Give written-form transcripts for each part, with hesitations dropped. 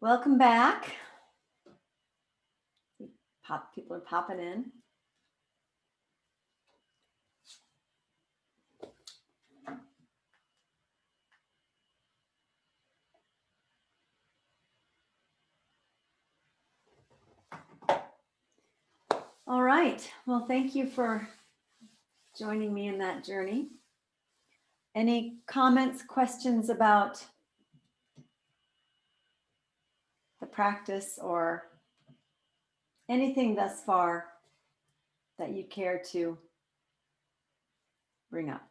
Welcome back. People are popping in. All right. Well, thank you for joining me in that journey. Any comments, questions about the practice or anything thus far that you care to bring up?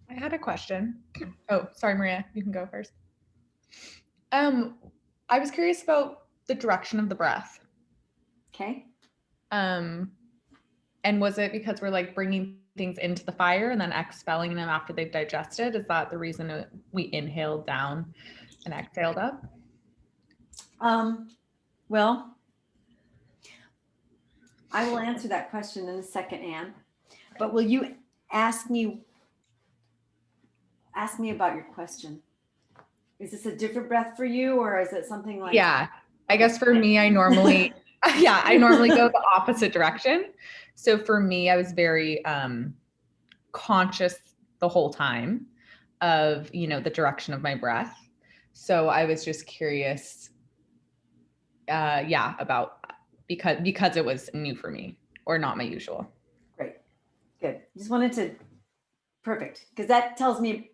I had a question. Oh, sorry, Maria, you can go first. I was curious about the direction of the breath. Okay. And was it because we're like bringing things into the fire and then expelling them after they've digested? Is that the reason we inhaled down and exhaled up? Well, I will answer that question in a second, Anne. But will you ask me about your question? Is this a different breath for you, or is it something like? Yeah, I guess for me, I normally go the opposite direction. So for me, I was very conscious the whole time of, the direction of my breath. So I was just curious, about because it was new for me or not my usual. Great, good. Just wanted to, perfect, because that tells me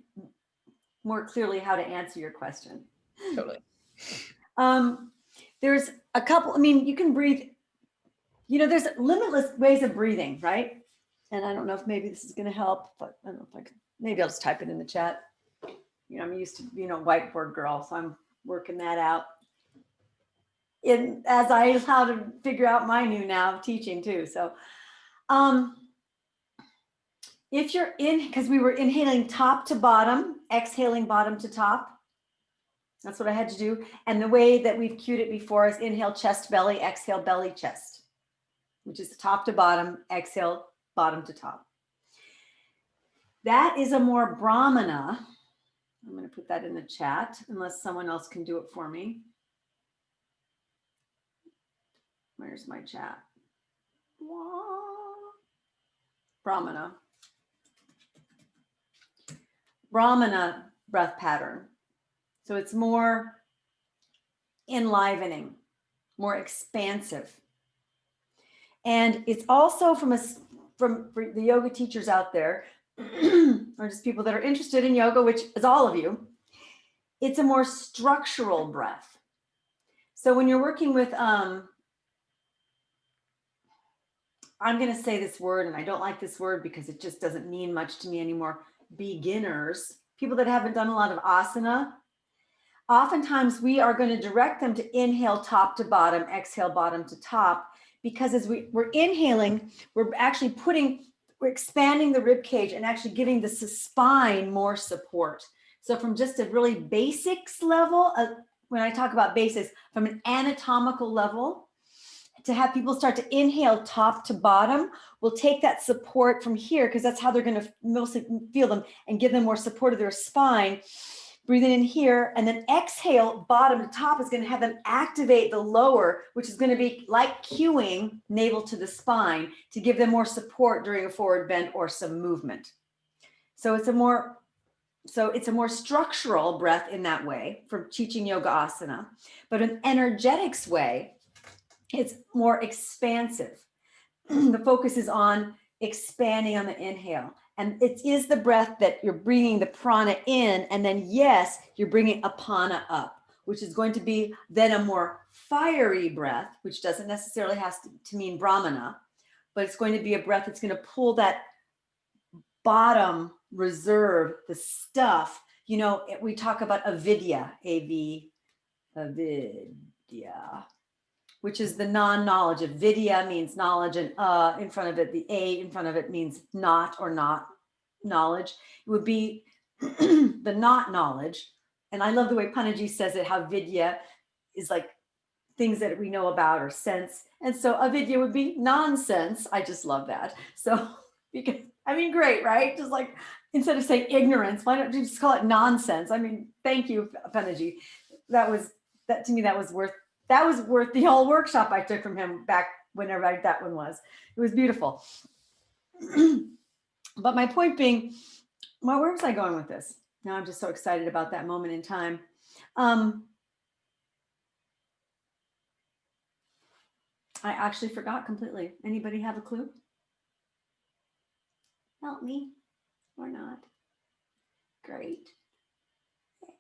more clearly how to answer your question. Totally. There's a couple, I mean, you can breathe, there's limitless ways of breathing, right? And I don't know if maybe this is going to help, but I don't know if I can, maybe I'll just type it in the chat. I'm used to being a whiteboard girl, so I'm working that out. As I how to figure out my new now teaching too. So, if you're in, because we were inhaling top to bottom, exhaling bottom to top. That's what I had to do. And the way that we've cued it before is inhale, chest, belly, exhale, belly, chest, which is top to bottom, exhale, bottom to top. That is a more Brahmana. I'm going to put that in the chat unless someone else can do it for me. Where's my chat? Brahmana. Brahmana breath pattern. So it's more enlivening, more expansive. And it's also for the yoga teachers out there, or just people that are interested in yoga, which is all of you, it's a more structural breath. So when you're working with, I'm going to say this word, and I don't like this word because it just doesn't mean much to me anymore. Beginners, people that haven't done a lot of asana, oftentimes we are going to direct them to inhale top to bottom, exhale bottom to top, because as we're inhaling, we're expanding the rib cage and actually giving the spine more support. So from just a really basics level, when I talk about basics, from an anatomical level, to have people start to inhale top to bottom, we'll take that support from here, because that's how they're going to mostly feel them, and give them more support of their spine. Breathing in here, and then exhale bottom to top is going to have them activate the lower, which is going to be like cueing navel to the spine to give them more support during a forward bend or some movement. So it's a more structural breath in that way for teaching yoga asana, but in energetics way, it's more expansive. The focus is on expanding on the inhale. And it is the breath that you're bringing the prana in, and then yes, you're bringing apana up, which is going to be then a more fiery breath, which doesn't necessarily have to mean Brahmana, but it's going to be a breath that's going to pull that bottom reserve, the stuff. We talk about avidya, avidya, which is the non-knowledge. Of vidya means knowledge, and in front of it, the a in front of it means not or not knowledge. It would be the not knowledge, And I love the way Panaji says it, how vidya is like things that we know about or sense. And so avidya would be nonsense. I just love that. So, because, I mean, great, right? Just like, instead of saying ignorance, why don't you just call it nonsense? I mean, thank you, Panaji. That to me, that was worth the whole workshop I took from him back whenever that one was. It was beautiful. But my point being, well, where was I going with this? Now I'm just so excited about that moment in time. I actually forgot completely. Anybody have a clue? Help me or not? Great.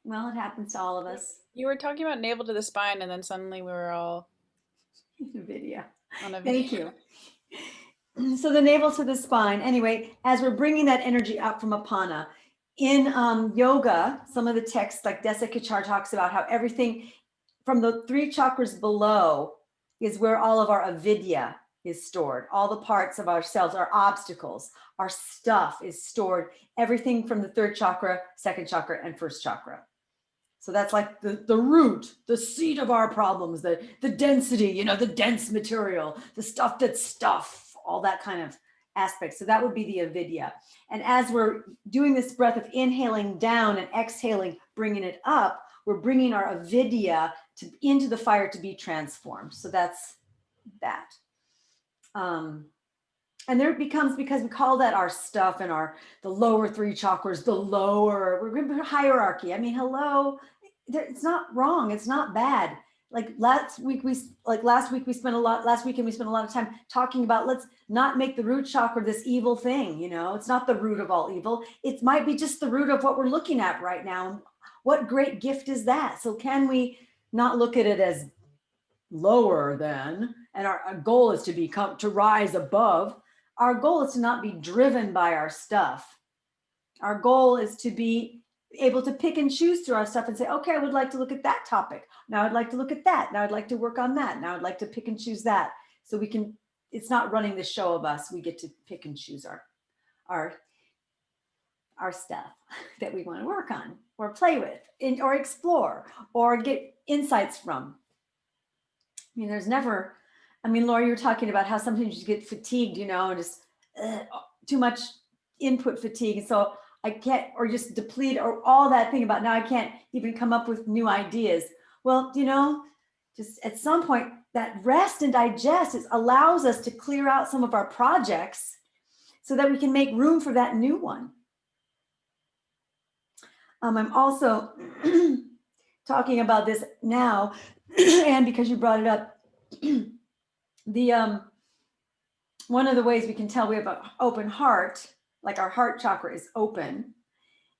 Well, it happens to all of us. You were talking about navel to the spine, and then suddenly we were all Video. on a Thank video. you. So the navel to the spine. Anyway, as we're bringing that energy up from Apana, in yoga, some of the texts like Desa Kichar talks about how everything from the 3 chakras below is where all of our avidya is stored. All the parts of ourselves, our obstacles, our stuff is stored. Everything from the 3rd chakra, 2nd chakra, and 1st chakra. So that's like the root, the seed of our problems, the density, the dense material, the stuff that's stuff, all that kind of aspect. So that would be the avidya. And as we're doing this breath of inhaling down and exhaling, bringing it up, we're bringing our avidya into the fire to be transformed. So that's that. And there it becomes, because we call that our stuff and the lower 3 chakras, we're going to put hierarchy. I mean, hello, it's not wrong. It's not bad. Like last weekend we spent a lot of time talking about, let's not make the root chakra this evil thing. It's not the root of all evil. It might be just the root of what we're looking at right now. What great gift is that? So can we not look at it as lower than, and our goal is to rise above. Our goal is to not be driven by our stuff. Our goal is to be able to pick and choose through our stuff and say, okay, I would like to look at that topic. Now I'd like to look at that. Now I'd like to work on that. Now I'd like to pick and choose that. So it's not running the show of us. We get to pick and choose our stuff that we want to work on or play with or explore or get insights from. I mean, Laura, you were talking about how sometimes you get fatigued, and just too much input fatigue. And so I can't, or just deplete, or all that thing about now I can't even come up with new ideas. Well, just at some point, that rest and digest allows us to clear out some of our projects so that we can make room for that new one. I'm also talking about this now, and because you brought it up, one of the ways we can tell we have an open heart, like our heart chakra is open,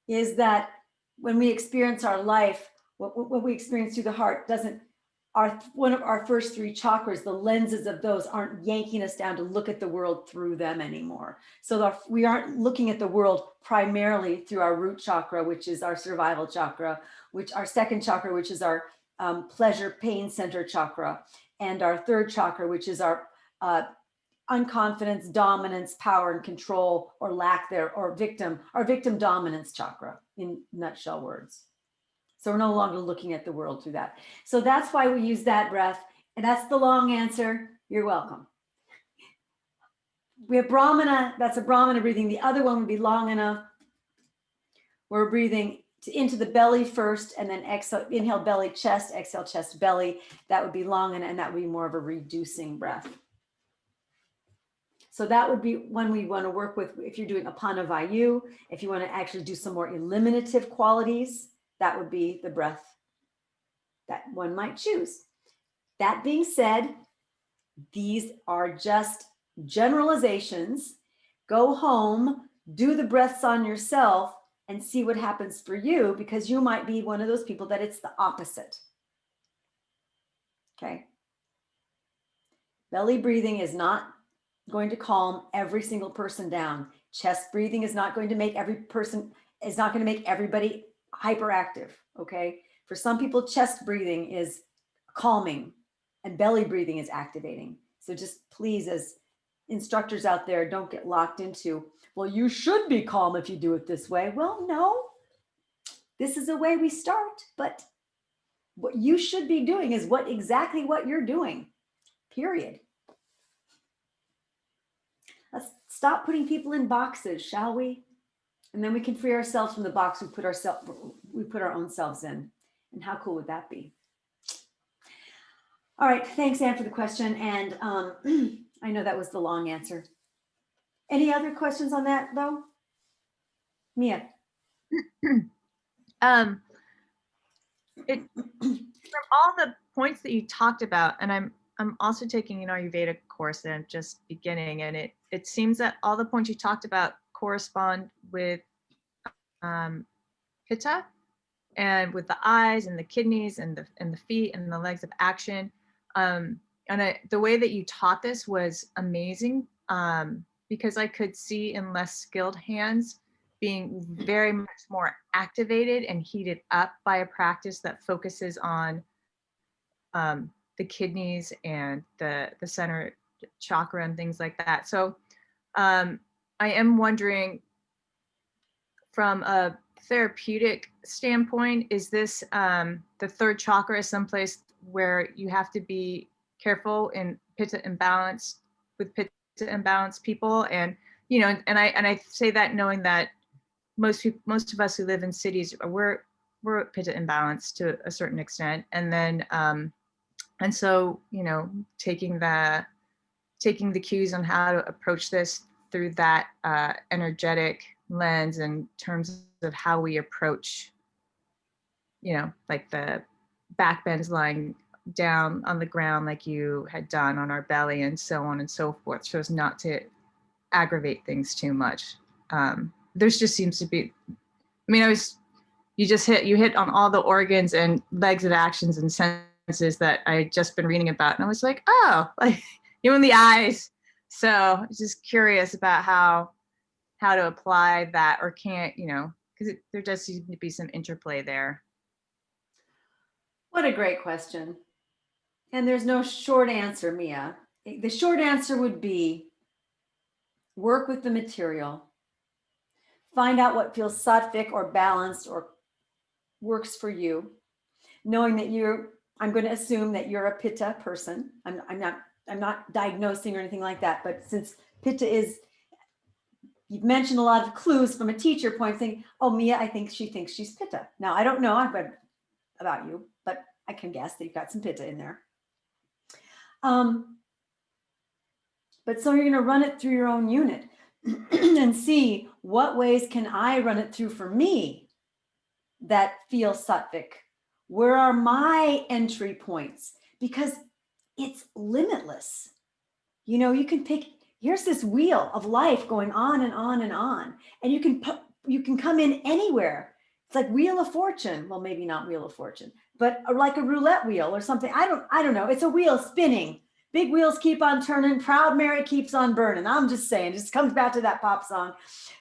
is that when we experience our life, what we experience through the heart one of our first 3 chakras, the lenses of those aren't yanking us down to look at the world through them anymore. So we aren't looking at the world primarily through our root chakra, which is our survival chakra, which our 2nd chakra, which is our pleasure pain center chakra, and our 3rd chakra, which is our unconfidence, dominance, power, and control, or lack there, or our victim dominance chakra, in nutshell words. So we're no longer looking at the world through that. So that's why we use that breath. And that's the long answer. You're welcome. We have Brahmana. That's a Brahmana breathing. The other one would be long enough. We're breathing into the belly first, and then exhale, inhale belly, chest, exhale chest, belly. That would be long, and that would be more of a reducing breath. So that would be one we want to work with if you're doing Apana Vayu. If you want to actually do some more eliminative qualities, that would be the breath that one might choose. That being said, these are just generalizations. Go home, do the breaths on yourself, and see what happens for you, because you might be one of those people that it's the opposite. Okay. Belly breathing is not going to calm every single person down. Chest breathing is not going to make everybody hyperactive. Okay. For some people, chest breathing is calming and belly breathing is activating. So just please, as instructors out there, don't get locked into, well, you should be calm if you do it this way. Well, no, This is a way we start, but what you should be doing is exactly what you're doing, period. Let's stop putting people in boxes, shall we? And then we can free ourselves from the box we put our own selves in. And how cool would that be? All right, thanks, Anne, for the question. And I know that was the long answer. Any other questions on that, though? Mia? From all the points that you talked about, and I'm also taking an Ayurveda course that I'm just beginning, and it seems that all the points you talked about correspond with Pitta, and with the eyes and the kidneys and the feet and the legs of action. The way that you taught this was amazing, because I could see in less skilled hands being very much more activated and heated up by a practice that focuses on the kidneys and the center chakra and things like that. So I am wondering, from a therapeutic standpoint, is this the third chakra is someplace where you have to be careful in Pitta imbalance with Pitta imbalanced people? And and I say that knowing that most of us who live in cities, we're Pitta imbalanced to a certain extent, and then and so taking the cues on how to approach this through that energetic lens in terms of how we approach, like the back bends lying down on the ground like you had done on our belly and so on and so forth, so as not to aggravate things too much. There's just seems to be, you hit on all the organs and legs of actions and senses that I had just been reading about. And I was like, oh, like even the eyes. So just curious about how to apply that, or can't, because there does seem to be some interplay there. What a great question. And there's no short answer, Mia. The short answer would be work with the material. Find out what feels sattvic or balanced or works for you. Knowing that I'm going to assume that you're a Pitta person. I'm not diagnosing or anything like that, but since Pitta is, you've mentioned a lot of clues from a teacher point, saying, oh, Mia, I think she thinks she's Pitta. Now, I don't know, I've read about you, but I can guess that you've got some Pitta in there. But so you're going to run it through your own unit and see what ways can I run it through for me that feel sattvic. Where are my entry points? Because it's limitless. You can pick, here's this wheel of life going on and on and on. And you can come in anywhere. It's like Wheel of Fortune. Well, maybe not Wheel of Fortune, but like a roulette wheel or something. I don't know. It's a wheel spinning. Big wheels keep on turning. Proud Mary keeps on burning. I'm just saying, it just comes back to that pop song.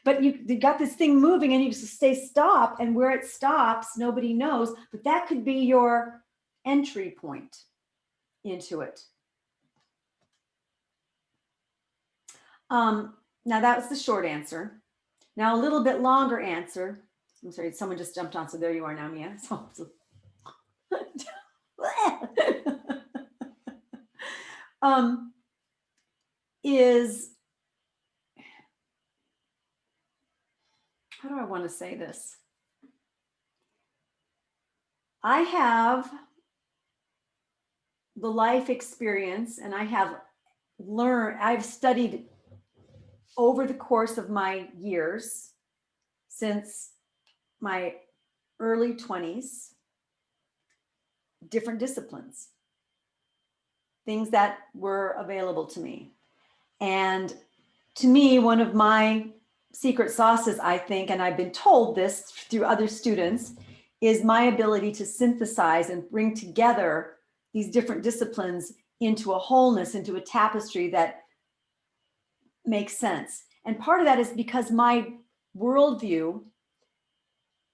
But you got this thing moving and you just say stop, and where it stops, nobody knows. But that could be your entry point into it. Now that was the short answer. Now a little bit longer answer. I'm sorry, someone just jumped on, so there you are now, Mia. Is, how do I want to say this? I have the life experience, and I've studied over the course of my years since my early 20s, different disciplines, things that were available to me. And to me, one of my secret sauces, I think, and I've been told this through other students, is my ability to synthesize and bring together these different disciplines into a wholeness, into a tapestry that makes sense. And part of that is because my worldview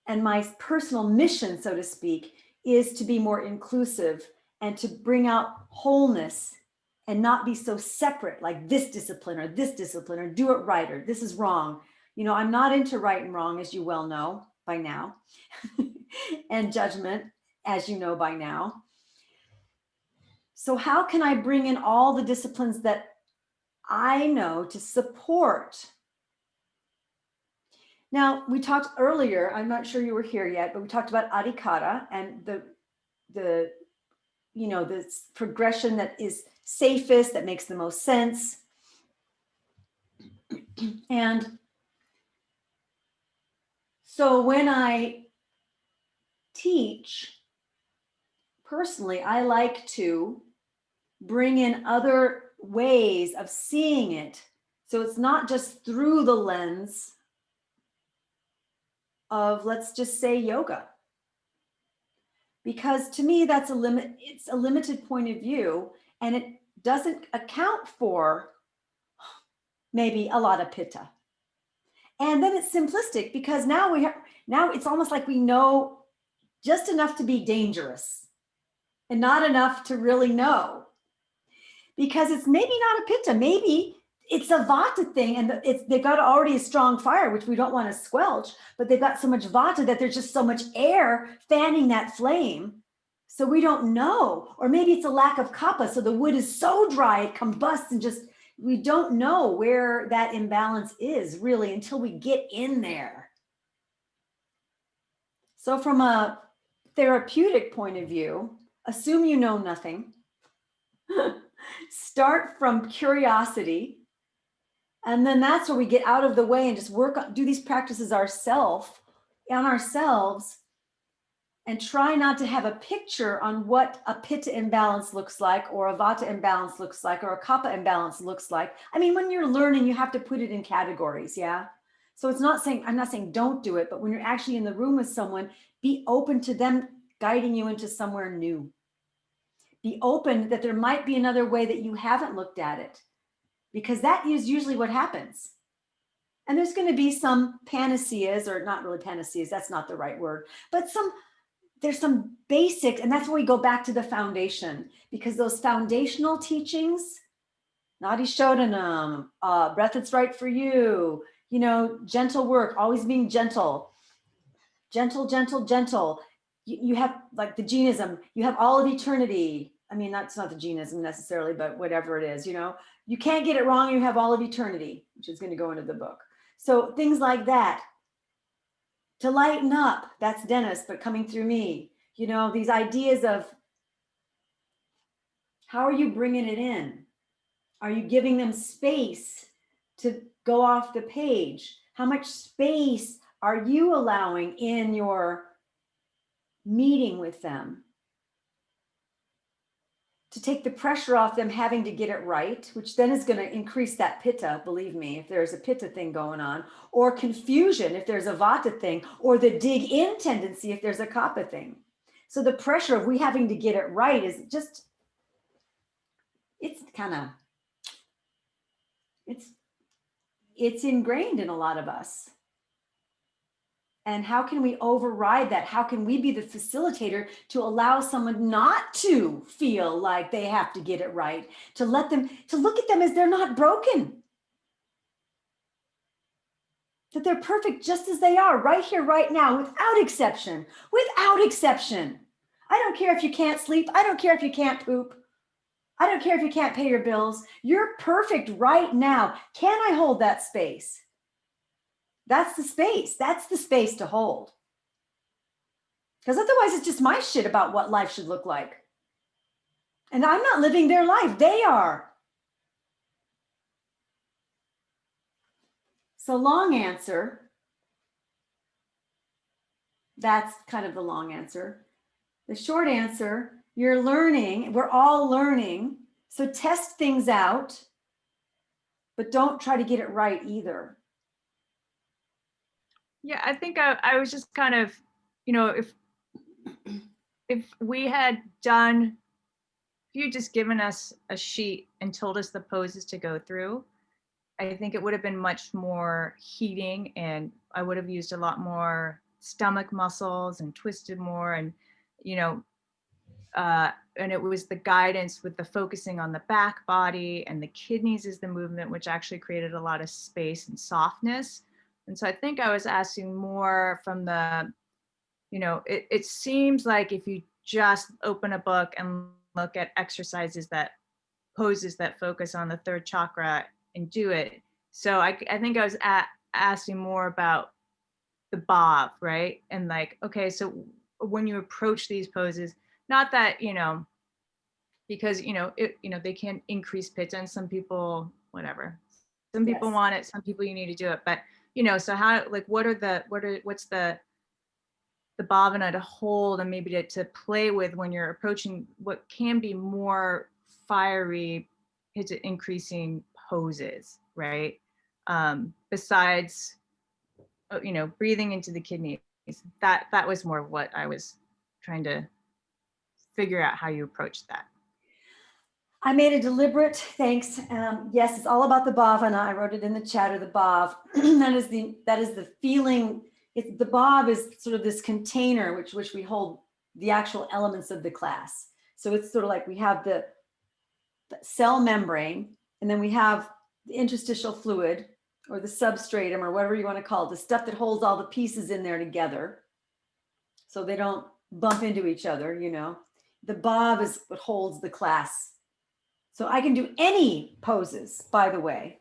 and my personal mission, so to speak, is to be more inclusive and to bring out wholeness and not be so separate, like this discipline or do it right, or this is wrong. I'm not into right and wrong, as you well know by now. and judgment, as you know by now. So how can I bring in all the disciplines that I know to support? Now, we talked earlier, I'm not sure you were here yet, but we talked about adhikara and the this progression that is safest, that makes the most sense. And so when I teach, personally, I like to bring in other ways of seeing it. So it's not just through the lens of, let's just say, yoga. Because to me, that's it's a limited point of view, and it doesn't account for maybe a lot of pitta. And then it's simplistic because now it's almost like we know just enough to be dangerous and not enough to really know. Because it's maybe not a pitta, maybe it's a vata thing, and they've got already a strong fire, which we don't want to squelch, but they've got so much vata that there's just so much air fanning that flame. So we don't know. Or maybe it's a lack of kapha, so the wood is so dry it combusts, and just we don't know where that imbalance is really until we get in there. So from a therapeutic point of view, assume you know nothing. Start from curiosity. And then that's where we get out of the way and just do these practices ourselves, and try not to have a picture on what a pitta imbalance looks like, or a vata imbalance looks like, or a kapha imbalance looks like. I mean, when you're learning, you have to put it in categories, yeah? So I'm not saying don't do it, but when you're actually in the room with someone, be open to them guiding you into somewhere new. Be open that there might be another way that you haven't looked at it, because that is usually what happens. And there's going to be some panaceas, or not really panaceas, that's not the right word, but there's some basics, and that's where we go back to the foundation, because those foundational teachings, Nadi Shodhanam, breath that's right for you, gentle work, always being gentle. You have like the Jainism, you have all of eternity. I mean, that's not the Jainism necessarily, but whatever it is, you can't get it wrong. You have all of eternity, which is going to go into the book. So things like that. To lighten up, that's Dennis, but coming through me, these ideas of how are you bringing it in? Are you giving them space to go off the page? How much space are you allowing in your meeting with them to take the pressure off them having to get it right, which then is going to increase that pitta, believe me, if there's a pitta thing going on, or confusion if there's a vata thing, or the dig in tendency if there's a kapha thing. So the pressure of we having to get it right is just, it's ingrained in a lot of us. And how can we override that? How can we be the facilitator to allow someone not to feel like they have to get it right, to look at them as they're not broken, that they're perfect just as they are, right here, right now, without exception, without exception. I don't care if you can't sleep. I don't care if you can't poop. I don't care if you can't pay your bills. You're perfect right now. Can I hold that space? That's the space. That's the space to hold. Because otherwise it's just my shit about what life should look like. And I'm not living their life. They are. So long answer. That's kind of the long answer. The short answer, you're learning. We're all learning. So test things out, but don't try to get it right either. Yeah, I think I was just kind of, if we had done, if you just given us a sheet and told us the poses to go through, I think it would have been much more heating, and I would have used a lot more stomach muscles and twisted more, and and it was the guidance with the focusing on the back body, and the kidneys is the movement, which actually created a lot of space and softness. And so I think I was asking more from the you know, it seems like if you just open a book and look at exercises that poses that focus on the third chakra and do it. So I think I was asking more about the Bhav, right? And like, okay, so when you approach these poses, not that, you know, because, you know, they can increase Pitta and some people, whatever. Some people Yes. want it, some people you need to do it. But, you know, so how, like, what's the Bhavana to hold and maybe to play with when you're approaching what can be more fiery, Pitta increasing poses, right? Besides, you know, breathing into the kidneys. That was more what I was trying to figure out how you approach that. I made a deliberate, thanks. Yes, it's all about the Bhavana. I wrote it in the chat, or the Bhav. that is the feeling. The Bhav is sort of this container which we hold the actual elements of the class. So it's sort of like we have the cell membrane, and then we have the interstitial fluid, or the substratum, or whatever you want to call it, the stuff that holds all the pieces in there together so they don't bump into each other, you know. The Bhav is what holds the class. So I can do any poses, by the way.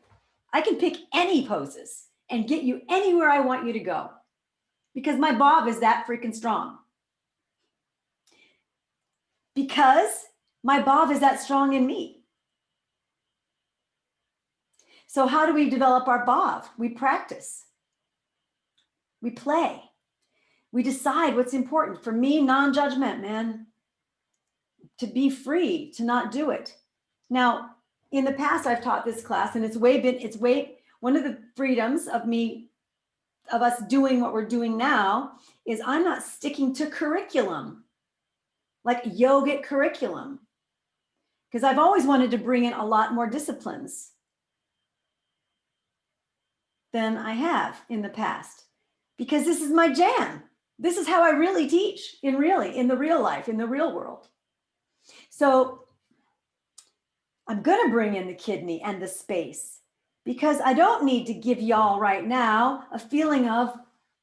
I can pick any poses and get you anywhere I want you to go, because my Bhav is that freaking strong. Because my Bhav is that strong in me. So how do we develop our Bhav? We practice. We play. We decide what's important. For me, non-judgment, man. To be free, to not do it. Now, in the past, I've taught this class, and it's one of the freedoms of us doing what we're doing now is I'm not sticking to curriculum, like yogic curriculum, because I've always wanted to bring in a lot more disciplines than I have in the past, because this is my jam. This is how I really teach in the real life, in the real world. So I'm going to bring in the kidney and the space, because I don't need to give y'all right now a feeling of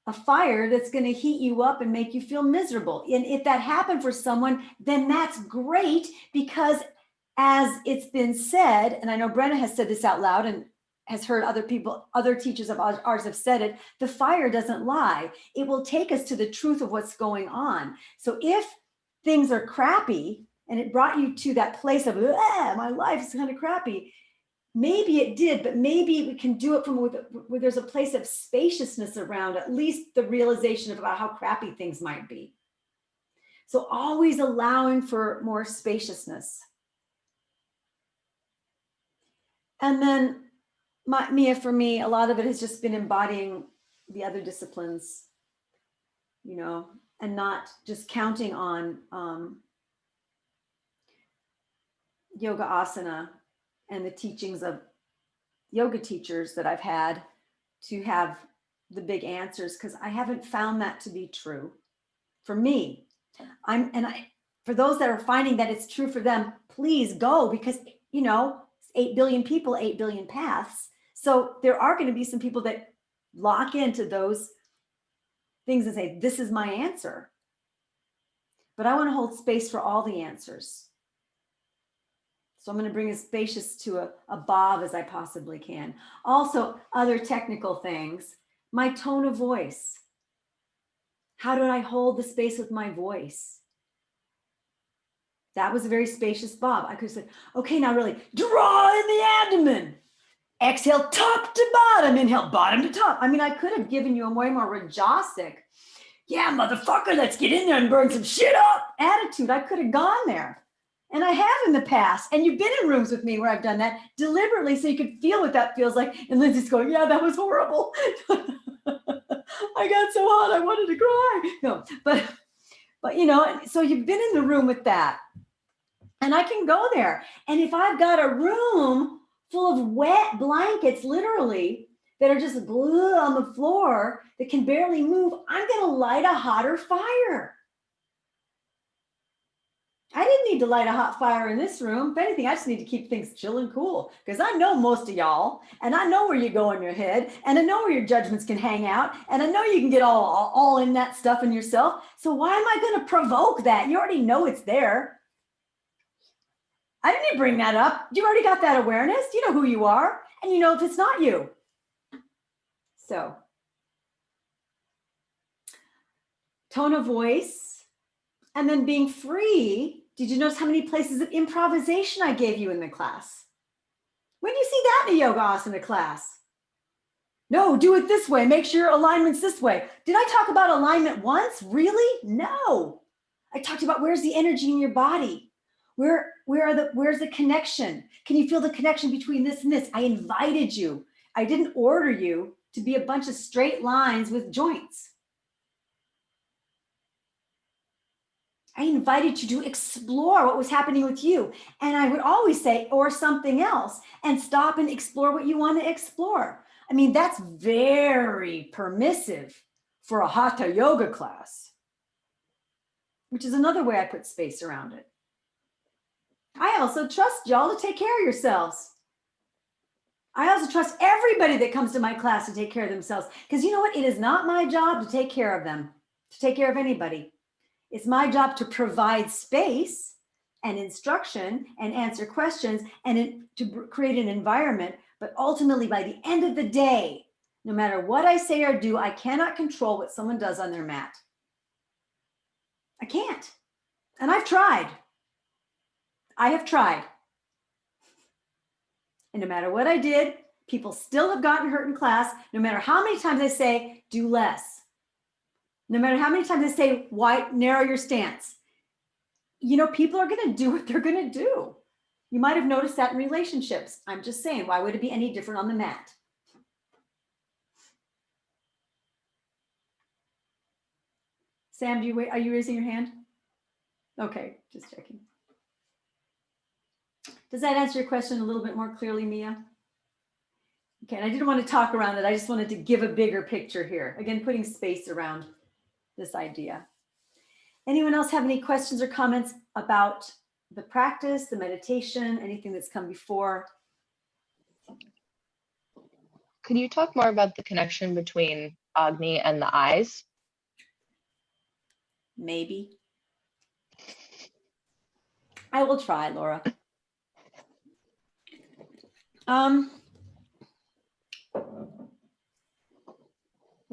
a fire that's going to heat you up and make you feel miserable. And if that happened for someone, then that's great, because as it's been said, and I know Brenna has said this out loud and has heard other teachers of ours have said it, the fire doesn't lie. It will take us to the truth of what's going on. So if things are crappy and it brought you to that place of, my life is kind of crappy, maybe it did, but maybe we can do it from where there's a place of spaciousness around at least the realization of about how crappy things might be. So always allowing for more spaciousness. And then Mia, for me, a lot of it has just been embodying the other disciplines, you know, and not just counting on yoga asana and the teachings of yoga teachers that I've had to have the big answers, because I haven't found that to be true for me. For those that are finding that it's true for them, please go, because, you know, 8 billion people, 8 billion paths. So there are going to be some people that lock into those things and say, this is my answer. But I want to hold space for all the answers. So I'm going to bring as spacious to a Bhav as I possibly can. Also, other technical things, my tone of voice. How do I hold the space with my voice? That was a very spacious Bhav. I could have said, okay, now really draw in the abdomen. Exhale, top to bottom. Inhale, bottom to top. I mean, I could have given you a way more Rajasic, yeah, motherfucker, let's get in there and burn some shit up attitude. I could have gone there. And I have in the past. And you've been in rooms with me where I've done that deliberately so you could feel what that feels like. And Lindsay's going, yeah, that was horrible. I got so hot, I wanted to cry. No, but you know, so you've been in the room with that. And I can go there. And if I've got a room full of wet blankets, literally, that are just glued on the floor that can barely move, I'm going to light a hotter fire. I didn't need to light a hot fire in this room. If anything, I just need to keep things chill and cool because I know most of y'all, and I know where you go in your head, and I know where your judgments can hang out, and I know you can get all in that stuff in yourself. So why am I going to provoke that? You already know it's there. I didn't bring that up. You already got that awareness. You know who you are, and you know if it's not you. So, tone of voice, and then being free. Did you notice how many places of improvisation I gave you in the class? When do you see that in a yoga asana class? No, do it this way. Make sure your alignment's this way. Did I talk about alignment once? Really? No. I talked about where's the energy in your body? Where's the connection? Can you feel the connection between this and this? I invited you. I didn't order you to be a bunch of straight lines with joints. I invited you to explore what was happening with you. And I would always say, or something else, and stop and explore what you want to explore. I mean, that's very permissive for a hatha yoga class, which is another way I put space around it. I also trust y'all to take care of yourselves. I also trust everybody that comes to my class to take care of themselves. Because you know what? It is not my job to take care of them, to take care of anybody. It's my job to provide space and instruction and answer questions and to create an environment. But ultimately, by the end of the day, no matter what I say or do, I cannot control what someone does on their mat. I can't. And I've tried. I have tried. And no matter what I did, people still have gotten hurt in class, no matter how many times I say, do less. No matter how many times I say, why narrow your stance. You know, people are going to do what they're going to do. You might have noticed that in relationships. I'm just saying, why would it be any different on the mat? Sam, are you raising your hand? Okay, just checking. Does that answer your question a little bit more clearly, Mia? Okay, and I didn't want to talk around it. I just wanted to give a bigger picture here. Again, putting space around this idea. Anyone else have any questions or comments about the practice, the meditation, anything that's come before? Could you talk more about the connection between Agni and the eyes? Maybe. I will try, Laura. Well,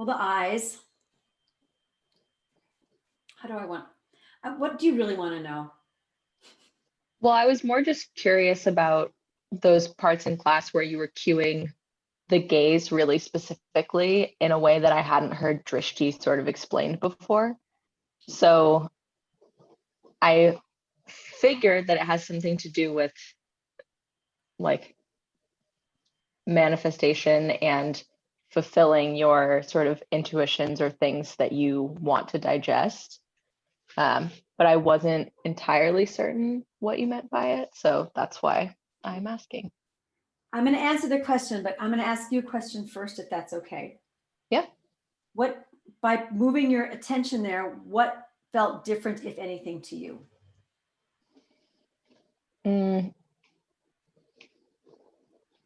the eyes. How do I want? What do you really want to know? Well, I was more just curious about those parts in class where you were cueing the gaze really specifically in a way that I hadn't heard Drishti sort of explained before. So I figured that it has something to do with like manifestation and fulfilling your sort of intuitions or things that you want to digest. But I wasn't entirely certain what you meant by it. So that's why I'm asking. I'm going to answer the question, but I'm going to ask you a question first, if that's okay. Yeah. What, by moving your attention there, what felt different, if anything, to you?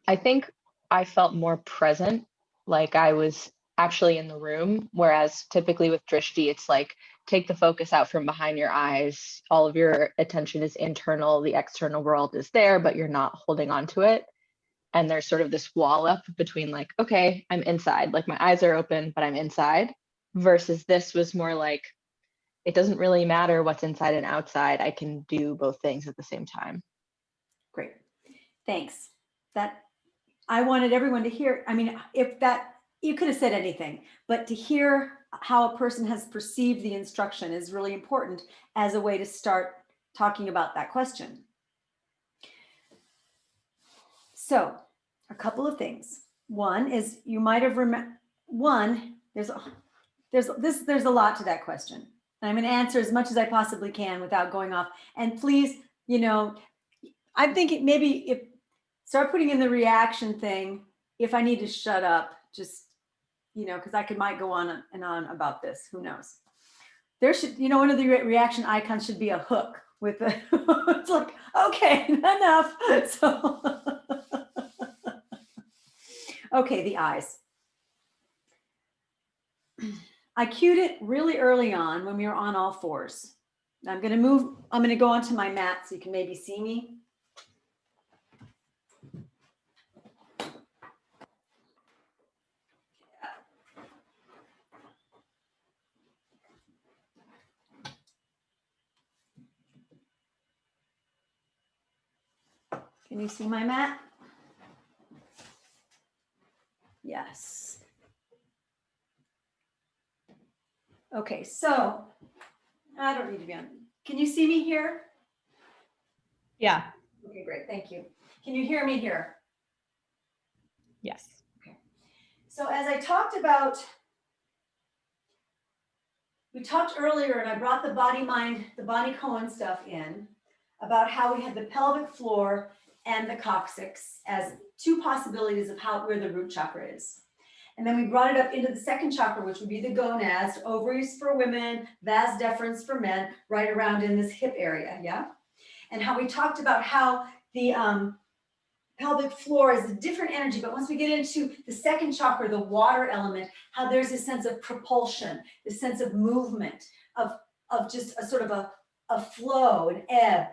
I think I felt more present, like I was actually in the room, whereas typically with Drishti, it's like take the focus out from behind your eyes. All of your attention is internal. The external world is there, but you're not holding on to it. And there's sort of this wall up between like, okay, I'm inside, like my eyes are open, but I'm inside, versus this was more like, it doesn't really matter what's inside and outside. I can do both things at the same time. Great. Thanks. That I wanted everyone to hear. I mean, if that, you could have said anything, but to hear how a person has perceived the instruction is really important as a way to start talking about that question. So a couple of things. One is you might have remembered, there's a lot to that question. And I'm going to answer as much as I possibly can without going off. And please, you know, I'm thinking maybe if start putting in the reaction thing, if I need to shut up, just, you know, because might go on and on about this, who knows. There should, you know, one of the reaction icons should be a hook with the, it's like, okay, enough. So, okay, the eyes. I cued it really early on when we were on all fours. I'm going to go onto my mat so you can maybe see me. Can you see my mat? Yes. Okay, so I don't need to be on. Can you see me here? Yeah. Okay, great. Thank you. Can you hear me here? Yes. Okay. So as I talked about, we talked earlier, and I brought the body mind, the Bonnie Cohen stuff in, about how we had the pelvic floor and the coccyx as two possibilities of where the root chakra is. And then we brought it up into the second chakra, which would be the gonads, ovaries for women, vas deferens for men, right around in this hip area, yeah? And how we talked about how the pelvic floor is a different energy, but once we get into the second chakra, the water element, how there's a sense of propulsion, the sense of movement, of just a sort of a flow, an ebb,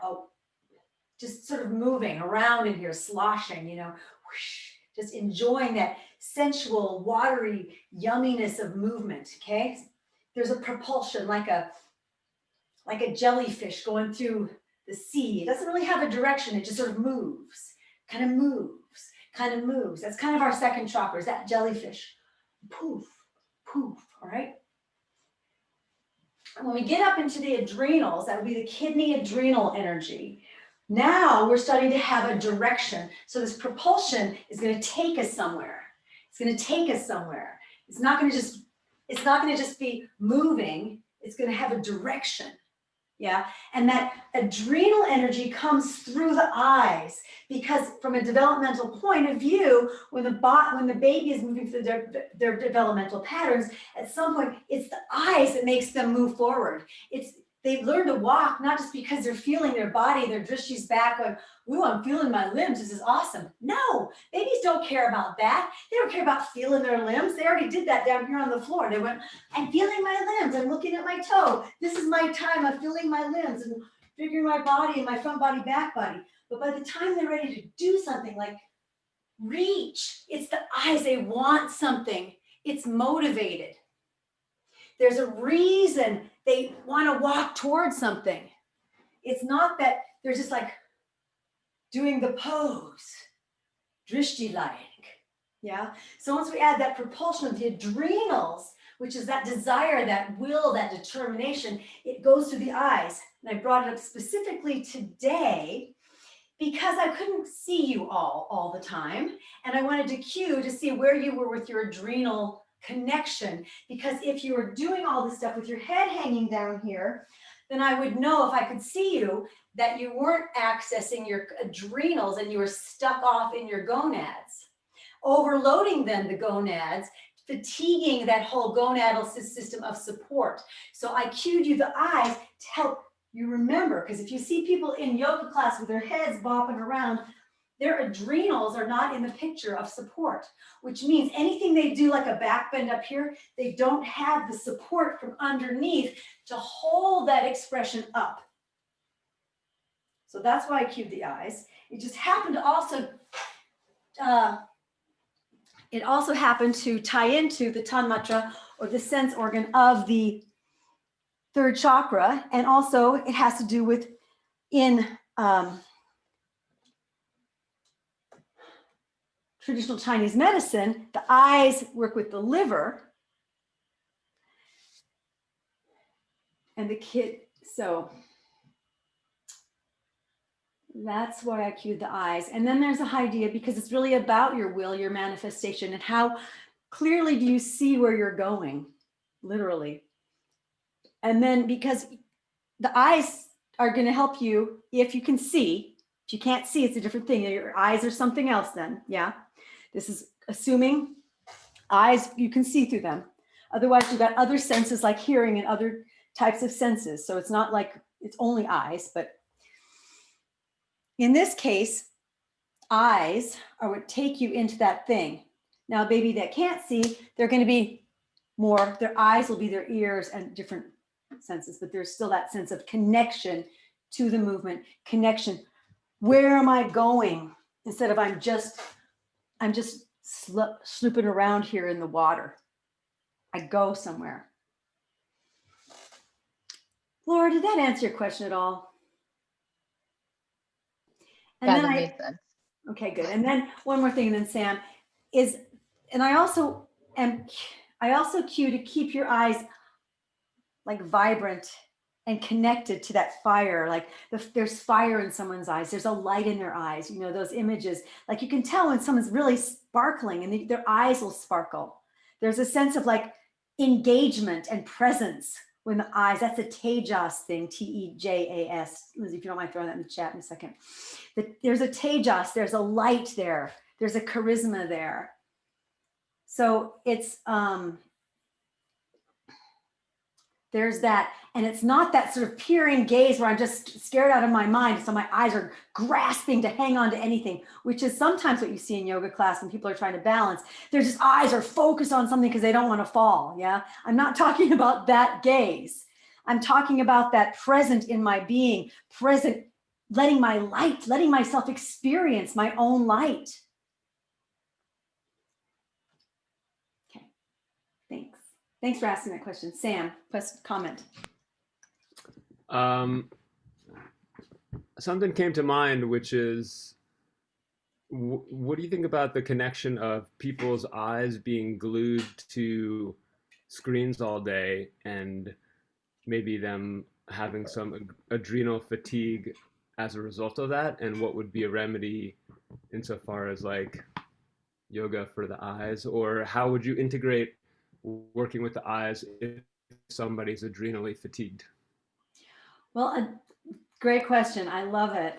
just sort of moving around in here, sloshing, you know, whoosh, just enjoying that sensual, watery yumminess of movement, okay? There's a propulsion like a jellyfish going through the sea. It doesn't really have a direction, it just sort of moves, kind of moves, kind of moves. That's kind of our second chakra, is that jellyfish. Poof, poof, all right? And when we get up into the adrenals, that would be the kidney adrenal energy. Now we're starting to have a direction. So this propulsion is going to take us somewhere. It's going to take us somewhere. It's not going to just be moving. It's going to have a direction. Yeah. And that adrenal energy comes through the eyes, because from a developmental point of view, when the baby is moving through their developmental patterns, at some point it's the eyes that makes them move forward. They've learned to walk, not just because they're feeling their body, their drishti's back, going, ooh, I'm feeling my limbs, this is awesome. No, babies don't care about that. They don't care about feeling their limbs. They already did that down here on the floor. They went, I'm feeling my limbs, I'm looking at my toe. This is my time, I'm feeling my limbs and figuring my body and my front body, back body. But by the time they're ready to do something like reach, it's the eyes, they want something. It's motivated. There's a reason they want to walk towards something. It's not that they're just like doing the pose, drishti-like, yeah? So once we add that propulsion of the adrenals, which is that desire, that will, that determination, it goes through the eyes. And I brought it up specifically today because I couldn't see you all the time. And I wanted to cue to see where you were with your adrenal connection, because if you were doing all this stuff with your head hanging down here, then I would know if I could see you that you weren't accessing your adrenals and you were stuck off in your gonads, overloading then the gonads, fatiguing that whole gonadal system of support. So I cued you the eyes to help you remember, because if you see people in yoga class with their heads bopping around, their adrenals are not in the picture of support, which means anything they do like a back bend up here, they don't have the support from underneath to hold that expression up. So that's why I cued the eyes. It just happened to also, tie into the tanmatra, or the sense organ of the third chakra. And also it has to do with traditional Chinese medicine, the eyes work with the liver and the kid. So that's why I cued the eyes. And then there's a idea, because it's really about your will, your manifestation, and how clearly do you see where you're going, literally. And then because the eyes are going to help you if you can see. If you can't see, it's a different thing. Your eyes are something else then, yeah? This is assuming eyes, you can see through them. Otherwise, you've got other senses like hearing and other types of senses. So it's not like it's only eyes, but in this case, eyes are what take you into that thing. Now, a baby that can't see, they're going to be more, their eyes will be their ears and different senses, but there's still that sense of connection to the movement, connection. Where am I going? Instead of I'm just slooping around here in the water. I go somewhere. Laura, did that answer your question at all? And Yeah, then that made sense. okay, good. And then one more thing, and then Sam is, and I also cue to keep your eyes like vibrant and connected to that fire. Like there's fire in someone's eyes. There's a light in their eyes. You know, those images, like you can tell when someone's really sparkling and their eyes will sparkle. There's a sense of like engagement and presence when the eyes, that's a tejas thing, Tejas. Lizzie, if you don't mind throwing that in the chat in a second. There's a tejas, there's a light there. There's a charisma there. So it's, there's that, and it's not that sort of peering gaze where I'm just scared out of my mind. So my eyes are grasping to hang on to anything, which is sometimes what you see in yoga class when people are trying to balance. Their just eyes are focused on something because they don't want to fall. Yeah. I'm not talking about that gaze. I'm talking about that present in my being, present, letting my light, letting myself experience my own light. Okay. Thanks. Thanks for asking that question. Sam, comment. Something came to mind, which is, what do you think about the connection of people's eyes being glued to screens all day and maybe them having some adrenal fatigue as a result of that? And what would be a remedy insofar as like yoga for the eyes? Or how would you integrate working with the eyes if somebody's adrenally fatigued? Well, great question. I love it.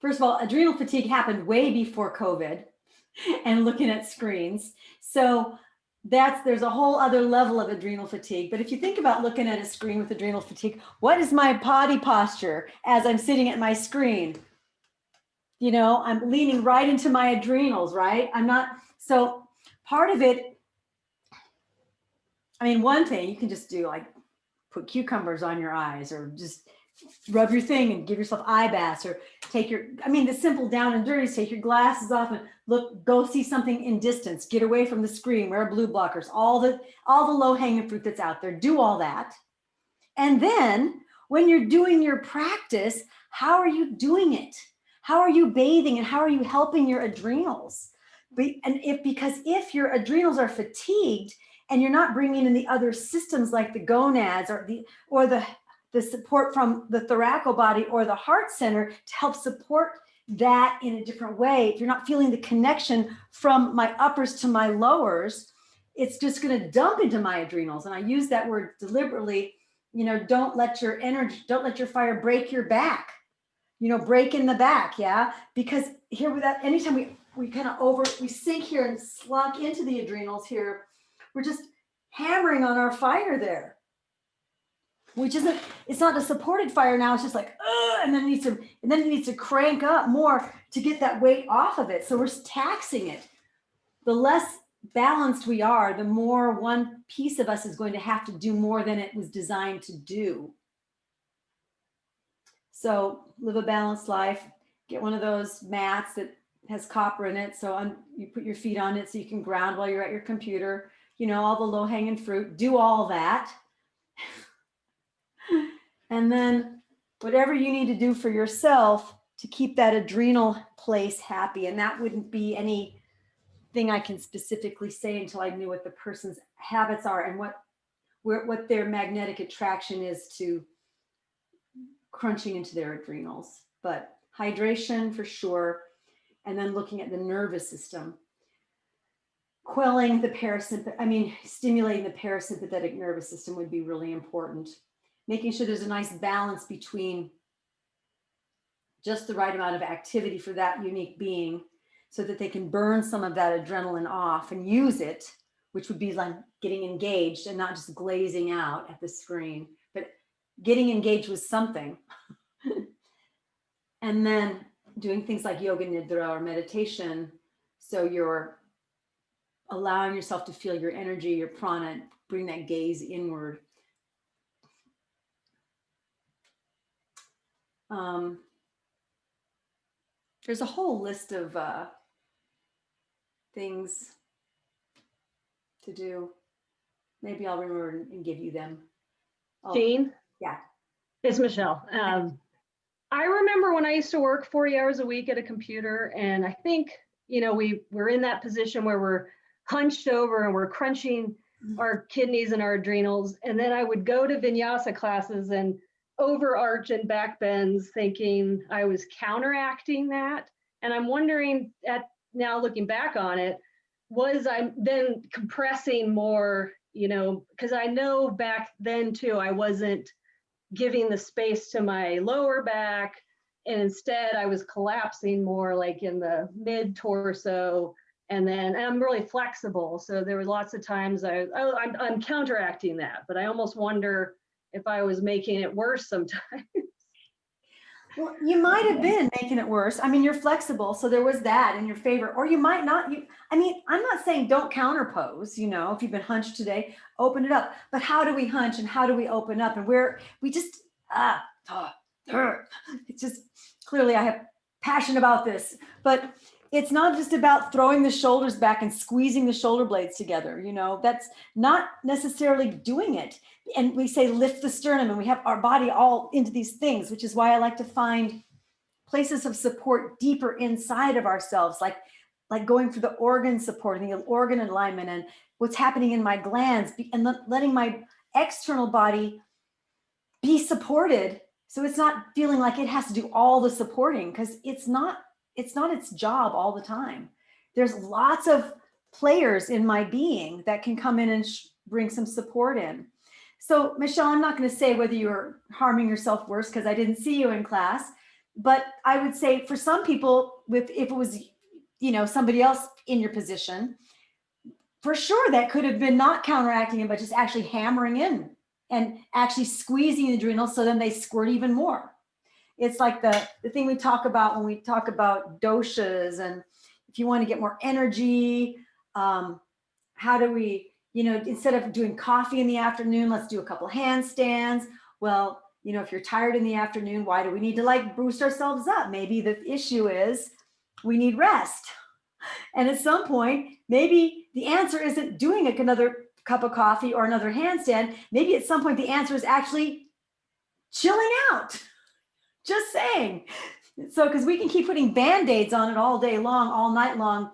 First of all, adrenal fatigue happened way before COVID and looking at screens. So there's a whole other level of adrenal fatigue. But if you think about looking at a screen with adrenal fatigue, what is my body posture as I'm sitting at my screen? You know, I'm leaning right into my adrenals, right? So part of it, I mean, one thing you can just do, like put cucumbers on your eyes, or just rub your thing and give yourself eye baths, or the simple down and dirty is take your glasses off and go see something in distance, get away from the screen, wear blue blockers, all the low hanging fruit that's out there, do all that. And then when you're doing your practice, how are you doing it? How are you bathing and how are you helping your adrenals? Because if your adrenals are fatigued and you're not bringing in the other systems like the gonads or the support from the thoracobody or the heart center to help support that in a different way, if you're not feeling the connection from my uppers to my lowers, it's just going to dump into my adrenals. And I use that word deliberately. Don't let your fire break your back. Break in the back. Yeah. Because here with that, anytime we kind of we sink here and slunk into the adrenals here, we're just hammering on our fire there, which it's not a supported fire now. It's just like, and then it needs to crank up more to get that weight off of it. So we're taxing it. The less balanced we are, the more one piece of us is going to have to do more than it was designed to do. So live a balanced life, get one of those mats that has copper in it. So you put your feet on it so you can ground while you're at your computer, all the low hanging fruit, do all that. And then whatever you need to do for yourself to keep that adrenal place happy. And that wouldn't be anything I can specifically say until I knew what the person's habits are and what their magnetic attraction is to crunching into their adrenals. But hydration for sure. And then looking at the nervous system, stimulating the parasympathetic nervous system would be really important. Making sure there's a nice balance between just the right amount of activity for that unique being so that they can burn some of that adrenaline off and use it, which would be like getting engaged and not just glazing out at the screen, but getting engaged with something. And then doing things like yoga nidra or meditation. So you're allowing yourself to feel your energy, your prana, bring that gaze inward. There's a whole list of things to do. Maybe I'll remember and give you them. Jean? Yeah. It's Michelle. I remember when I used to work 40 hours a week at a computer, and I think, we're in that position where we're hunched over and we're crunching our kidneys and our adrenals. And then I would go to vinyasa classes and overarch and back bends thinking I was counteracting that. And I'm wondering, now looking back on it, was I then compressing more, because I know back then too, I wasn't giving the space to my lower back, and instead I was collapsing more like in the mid torso, and I'm really flexible, so there were lots of times I'm counteracting that, but I almost wonder if I was making it worse sometimes. Well, you might have been making it worse. I mean, you're flexible, so there was that in your favor, or you might not. I'm not saying don't counterpose, if you've been hunched today, open it up. But how do we hunch and how do we open up? And it's just, clearly I have passion about this, but it's not just about throwing the shoulders back and squeezing the shoulder blades together. That's not necessarily doing it. And we say lift the sternum, and we have our body all into these things, which is why I like to find places of support deeper inside of ourselves, like going for the organ support and the organ alignment and what's happening in my glands, and letting my external body be supported. So it's not feeling like it has to do all the supporting, because it's not its job all the time. There's lots of players in my being that can come in and bring some support in. So Michelle, I'm not going to say whether you're harming yourself worse, because I didn't see you in class, but I would say for some people, if it was, somebody else in your position, for sure that could have been not counteracting it, but just actually hammering in and actually squeezing the adrenals, so then they squirt even more. It's like the thing we talk about when we talk about doshas, and if you want to get more energy, how do we, instead of doing coffee in the afternoon, let's do a couple handstands. Well, if you're tired in the afternoon, why do we need to boost ourselves up? Maybe the issue is we need rest. And at some point, maybe the answer isn't doing another cup of coffee or another handstand. Maybe at some point the answer is actually chilling out. Just saying. So, because we can keep putting Band-Aids on it all day long, all night long,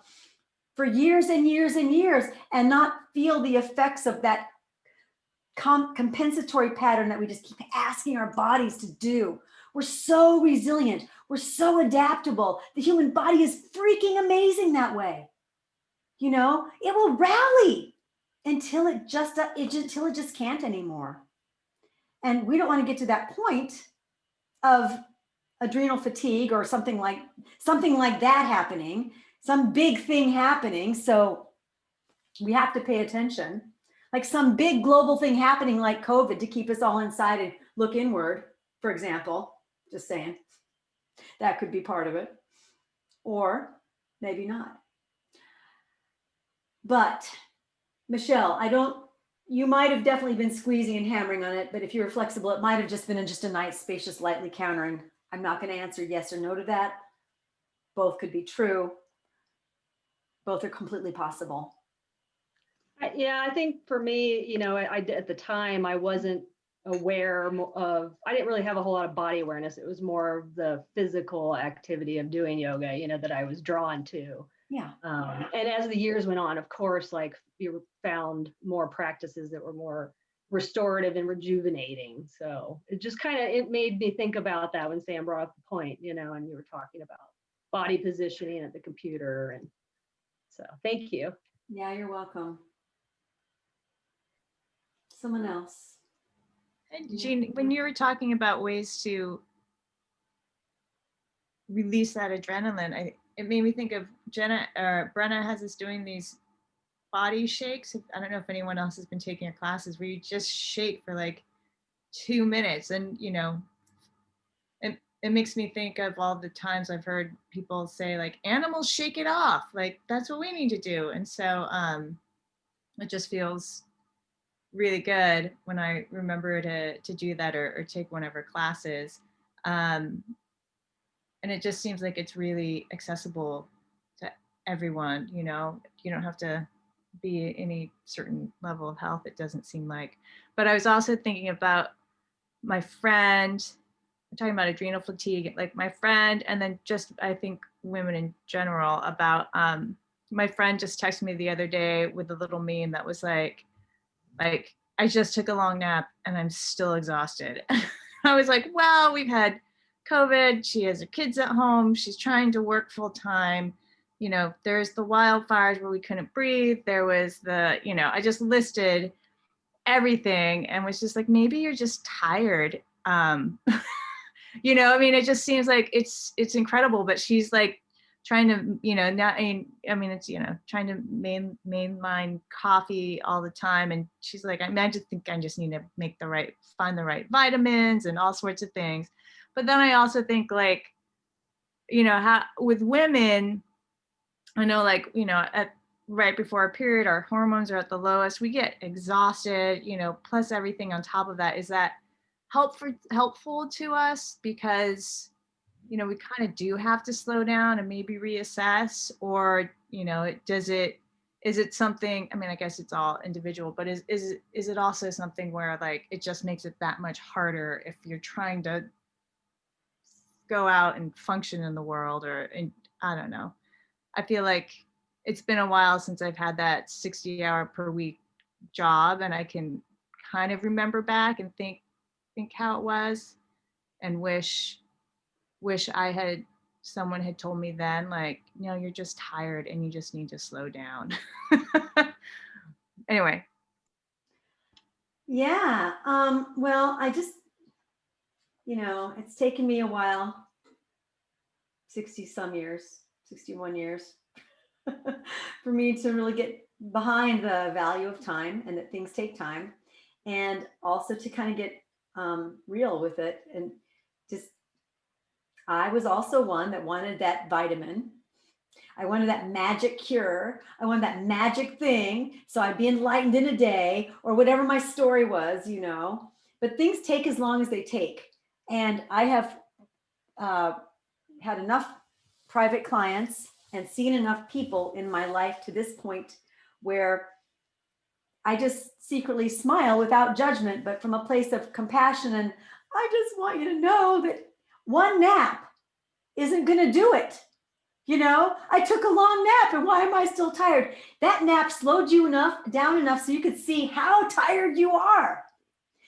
for years and years and years, and not feel the effects of that compensatory pattern that we just keep asking our bodies to do. We're so resilient. We're so adaptable. The human body is freaking amazing that way. It will rally until it just can't anymore. And we don't want to get to that point of adrenal fatigue or something like that happening, some big thing happening. So we have to pay attention, like some big global thing happening like COVID to keep us all inside and look inward, for example. Just saying, that could be part of it, or maybe not. But Michelle, you might have definitely been squeezing and hammering on it, but if you were flexible, it might have just been a nice, spacious, lightly countering. I'm not going to answer yes or no to that. Both could be true. Both are completely possible. Yeah, I think for me, I at the time I wasn't aware of, I didn't really have a whole lot of body awareness. It was more of the physical activity of doing yoga, that I was drawn to. Yeah. And as the years went on, of course, you found more practices that were more restorative and rejuvenating. So it made me think about that when Sam brought up the point, and you were talking about body positioning at the computer. And so thank you. Yeah, you're welcome. Someone else. Jean, when you were talking about ways to release that adrenaline, it made me think of Brenna has us doing these body shakes. I don't know if anyone else has been taking your classes where you just shake for 2 minutes, and it makes me think of all the times I've heard people say like, animals shake it off. Like, that's what we need to do. And so it just feels really good when I remember to do that or take one of her classes. And it just seems like it's really accessible to everyone, you know. You don't have to be any certain level of health, it doesn't seem like. But I was also thinking about my friend, I'm talking about adrenal fatigue, like my friend, and then just I think women in general, about my friend just texted me the other day with a little meme that was like I just took a long nap and I'm still exhausted. I was like, well, we've had COVID, she has her kids at home, she's trying to work full time. You know, there's the wildfires where we couldn't breathe. There was the, you know, I just listed everything and was just like, maybe you're just tired. You know, I mean, it just seems like it's incredible, but she's like trying to, you know, not, I mean, it's, you know, trying to mainline coffee all the time. And she's like, I just think I just need to find the right vitamins and all sorts of things. But then I also think like, you know, how with women, I know like, you know, right before a period, our hormones are at the lowest, we get exhausted, you know, plus everything on top of that. Is that helpful to us? Because, you know, we kind of do have to slow down and maybe reassess, or, you know, is it something, I mean, I guess it's all individual, but is it also something where like, it just makes it that much harder if you're trying to go out and function in the world, I don't know. I feel like it's been a while since I've had that 60-hour per week job, and I can kind of remember back and think how it was, and wish someone had told me then, like, you know, you're just tired and you just need to slow down. Anyway. Yeah. Well, I just, you know, it's taken me a while, 60 some years, 61 years, for me to really get behind the value of time and that things take time, and also to kind of get real with it. And just, I was also one that wanted that vitamin. I wanted that magic cure. I wanted that magic thing. So I'd be enlightened in a day, or whatever my story was, you know. But things take as long as they take. And I have had enough private clients and seen enough people in my life to this point where I just secretly smile without judgment, but from a place of compassion. And I just want you to know that one nap isn't going to do it. You know, I took a long nap, and why am I still tired? That nap slowed you down enough so you could see how tired you are.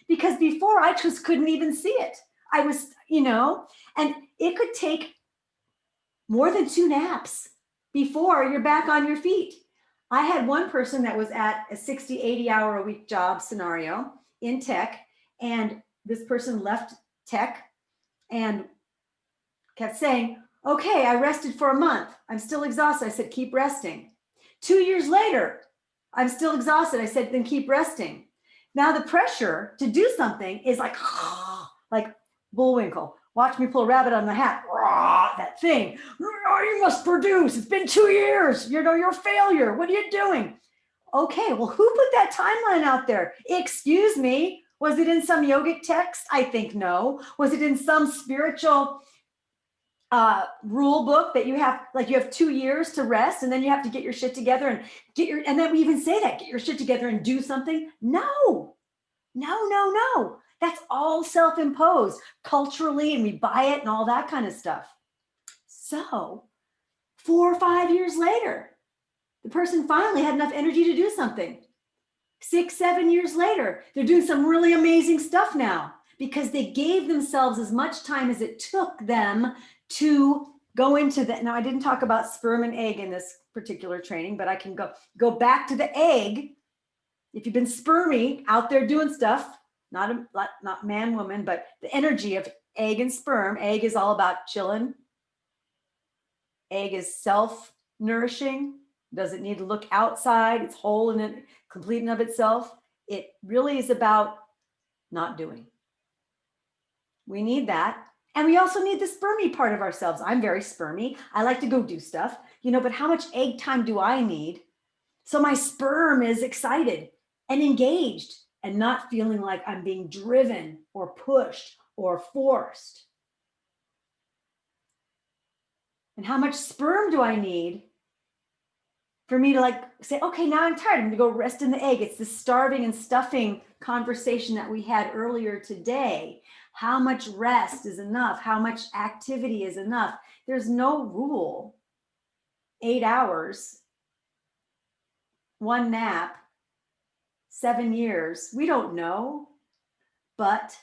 Because before, I just couldn't even see it. I was, you know, and it could take more than 2 naps before you're back on your feet. I had one person that was at a 60, 80-hour a week job scenario in tech, and this person left tech and kept saying, okay, I rested for a month. I'm still exhausted. I said, keep resting. 2 years later, I'm still exhausted. I said, then keep resting. Now the pressure to do something is like, like Bullwinkle. Watch me pull a rabbit on the hat. That thing. You must produce. It's been 2 years. You know, you're a failure. What are you doing? Okay, well, who put that timeline out there? Excuse me. Was it in some yogic text? I think no. Was it in some spiritual rule book that you have 2 years to rest, and then you have to get your shit together and and then we even say that, get your shit together and do something? No. That's all self-imposed culturally, and we buy it and all that kind of stuff. So 4 or 5 years later, the person finally had enough energy to do something. 6, 7 years later, they're doing some really amazing stuff now because they gave themselves as much time as it took them to go into that. Now, I didn't talk about sperm and egg in this particular training, but I can go back to the egg. If you've been spermy out there doing stuff, not man, woman, but the energy of egg and sperm. Egg is all about chilling. Egg is self-nourishing. Doesn't need to look outside. It's whole and it, complete in of itself. It really is about not doing. We need that. And we also need the spermy part of ourselves. I'm very spermy. I like to go do stuff, but how much egg time do I need? So my sperm is excited and engaged and not feeling like I'm being driven or pushed or forced. And how much sperm do I need for me to say, okay, now I'm tired. I'm gonna go rest in the egg. It's the starving and stuffing conversation that we had earlier today. How much rest is enough? How much activity is enough? There's no rule. 8 hours, 1 nap, 7 years. We don't know, but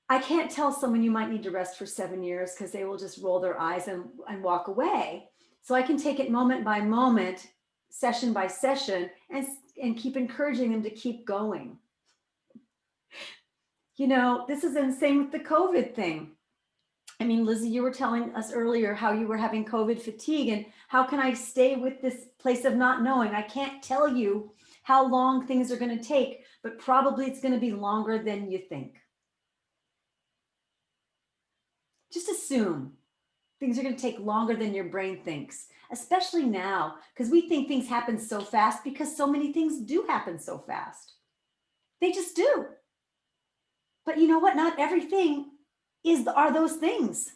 I can't tell someone you might need to rest for 7 years because they will just roll their eyes and walk away. So I can take it moment by moment, session by session, and keep encouraging them to keep going. This is the same with the COVID thing. I mean, Lizzie, you were telling us earlier how you were having COVID fatigue, and how can I stay with this place of not knowing? I can't tell you how long things are going to take, but probably it's going to be longer than you think. Just assume things are going to take longer than your brain thinks, especially now, because we think things happen so fast because so many things do happen so fast. They just do. But you know what? Not everything are those things.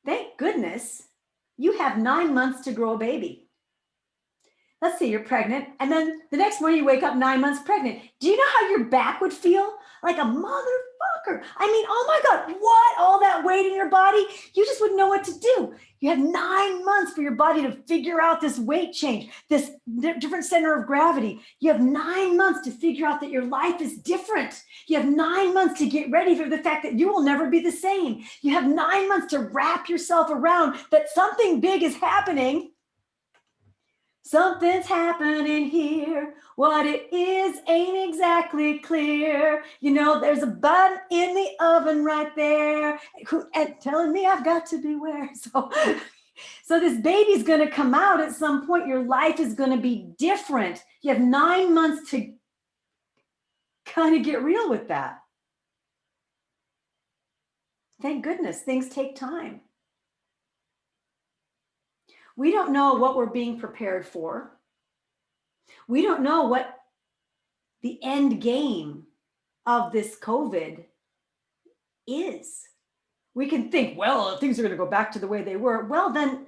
Thank goodness you have 9 months to grow a baby. Let's say you're pregnant, and then the next morning you wake up 9 months pregnant. Do you know how your back would feel? Like a motherfucker. I mean, oh my God, what? All that weight in your body? You just wouldn't know what to do. You have 9 months for your body to figure out this weight change, this different center of gravity. You have 9 months to figure out that your life is different. You have 9 months to get ready for the fact that you will never be the same. You have 9 months to wrap yourself around that something big is happening. Something's happening here. What it is ain't exactly clear. There's a button in the oven right there and telling me I've got to beware. So this baby's going to come out at some point. Your life is going to be different. You have 9 months to kind of get real with that. Thank goodness things take time. We don't know what we're being prepared for. We don't know what the end game of this COVID is. We can think, well, things are going to go back to the way they were. Well, then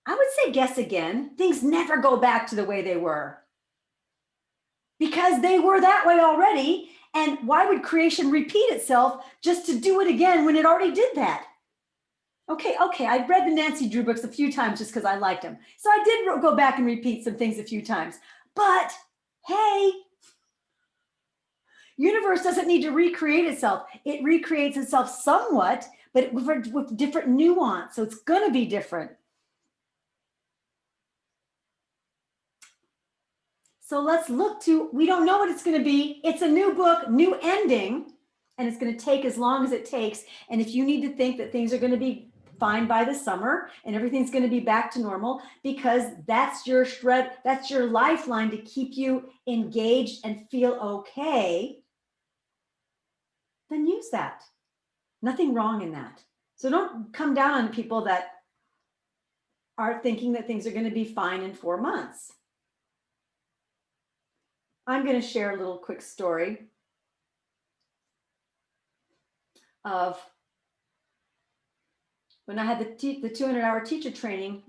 I would say guess again. Things never go back to the way they were because they were that way already. And why would creation repeat itself just to do it again when it already did that? Okay. I've read the Nancy Drew books a few times just because I liked them. So I did go back and repeat some things a few times. But hey, universe doesn't need to recreate itself. It recreates itself somewhat, but with different nuance. So it's going to be different. So let's look to, we don't know what it's going to be. It's a new book, new ending, and it's going to take as long as it takes. And if you need to think that things are going to be fine by the summer and everything's going to be back to normal because that's your shred, that's your lifeline to keep you engaged and feel okay, then use that. Nothing wrong in that. So don't come down on people that are thinking that things are going to be fine in 4 months. I'm going to share a little quick story of when I had the 200-hour teacher training,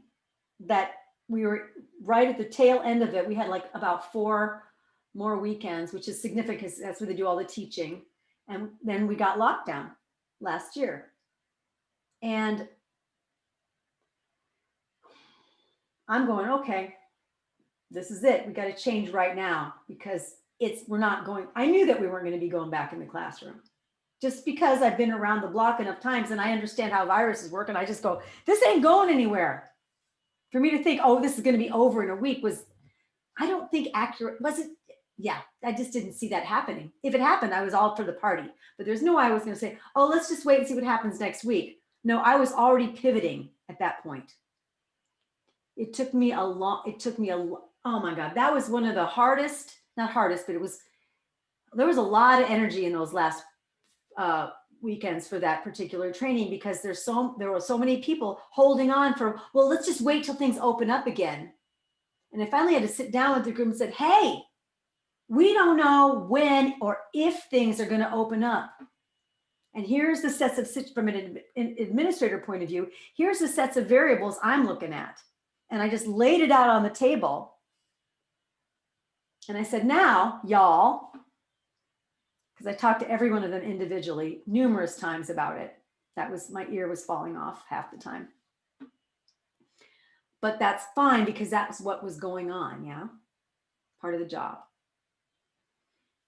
that we were right at the tail end of it. We had like about 4 more weekends, which is significant because that's where they do all the teaching. And then we got locked down last year. And I'm going, okay, this is it. We got to change right now because we're not going. I knew that we weren't going to be going back in the classroom. Just because I've been around the block enough times and I understand how viruses work, and I just go, this ain't going anywhere. For me to think, oh, this is going to be over in a week I don't think accurate. Was it? Yeah, I just didn't see that happening. If it happened, I was all for the party. But there's no way I was going to say, oh, let's just wait and see what happens next week. No, I was already pivoting at that point. It took me oh my God, that was one of the hardest, not hardest, but there was a lot of energy in those last weekends for that particular training because there were so many people holding on for, well, let's just wait till things open up again. And I finally had to sit down with the group and said, hey, we don't know when or if things are going to open up. And here's the sets of, from an administrator point of view, here's the sets of variables I'm looking at. And I just laid it out on the table. And I said, now, y'all, because I talked to every one of them individually numerous times about it. That was, my ear was falling off half the time. But that's fine because that's what was going on, yeah? Part of the job.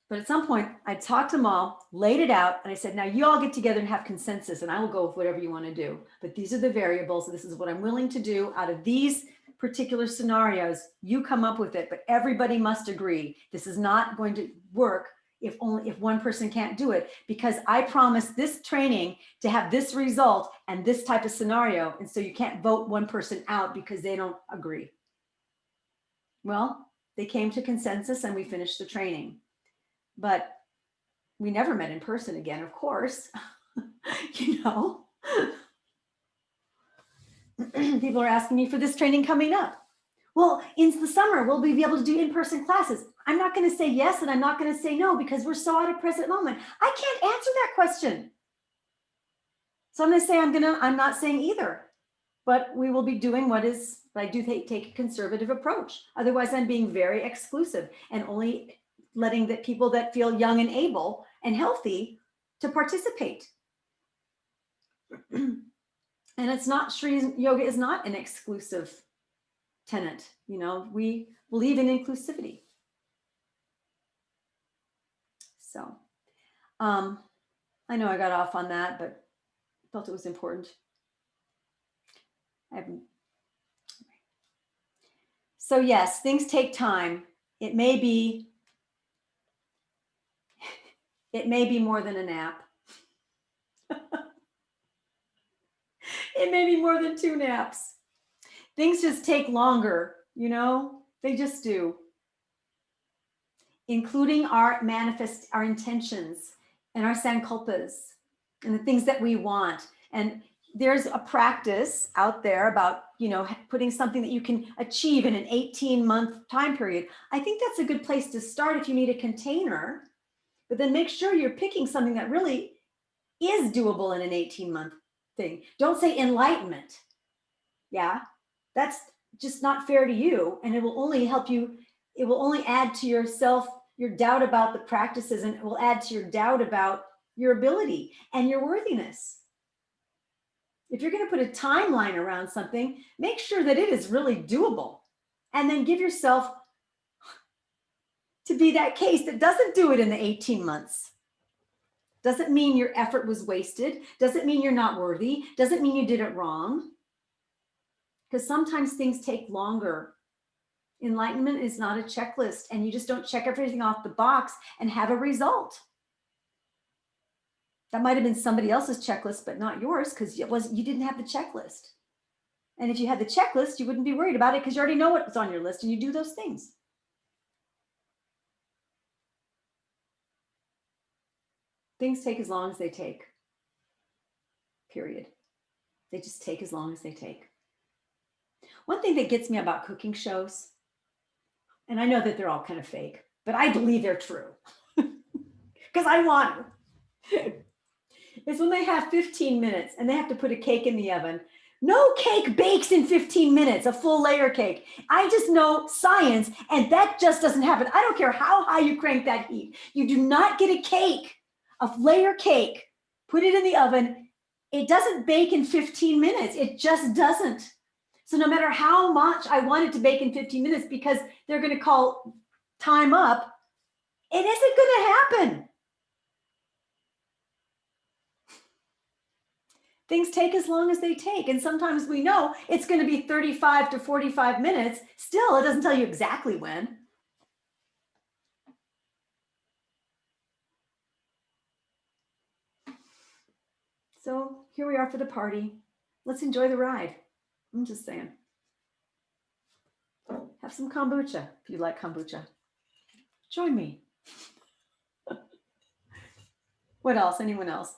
But at some point, I talked to them all, laid it out, and I said, now you all get together and have consensus, and I will go with whatever you want to do. But these are the variables. This is what I'm willing to do out of these particular scenarios. You come up with it, but everybody must agree. This is not going to work if one person can't do it, because I promised this training to have this result and this type of scenario. And so you can't vote one person out because they don't agree. Well, they came to consensus and we finished the training. But we never met in person again, of course. You know, people are asking me for this training coming up. Well, in the summer, will we be able to do in-person classes? I'm not going to say yes and I'm not going to say no because we're so out of present moment. I can't answer that question. So I'm going to say I'm not saying either, but we will be doing what is, I do take a conservative approach. Otherwise, I'm being very exclusive and only letting the people that feel young and able and healthy to participate. And it's not, Shri Yoga is not an exclusive tenet. You know, we believe in inclusivity. So I know I got off on that, but felt it was important. So yes, things take time. It may be more than a nap. It may be more than 2 naps. Things just take longer, you know, they just do. Including our intentions and our sankalpas and the things that we want. And there's a practice out there about, you know, putting something that you can achieve in an 18-month time period. I think that's a good place to start if you need a container, but then make sure you're picking something that really is doable in an 18-month thing. Don't say enlightenment. Yeah, that's just not fair to you. And it will only help you. It will only add to yourself, your doubt about the practices, and it will add to your doubt about your ability and your worthiness. If you're going to put a timeline around something, make sure that it is really doable. And then give yourself to be that case that doesn't do it in the 18 months. Doesn't mean your effort was wasted. Doesn't mean you're not worthy. Doesn't mean you did it wrong. Because sometimes things take longer. Enlightenment is not a checklist, and you just don't check everything off the box and have a result. That might have been somebody else's checklist, but not yours, because you didn't have the checklist. And if you had the checklist, you wouldn't be worried about it because you already know what's on your list and you do those things. Things take as long as they take. Period. They just take as long as they take. One thing that gets me about cooking shows, and I know that they're all kind of fake, but I believe they're true because I want to, is when they have 15 minutes and they have to put a cake in the oven. No cake bakes in 15 minutes, a full layer cake. I just know science, and that just doesn't happen. I don't care how high you crank that heat. You do not get a cake, a layer cake, put it in the oven. It doesn't bake in 15 minutes. It just doesn't. So no matter how much I want it to bake in 15 minutes because they're going to call time up, it isn't going to happen. Things take as long as they take. And sometimes we know it's going to be 35 to 45 minutes. Still, it doesn't tell you exactly when. So here we are for the party. Let's enjoy the ride. I'm just saying. Have some kombucha if you like kombucha. Join me. What else? Anyone else?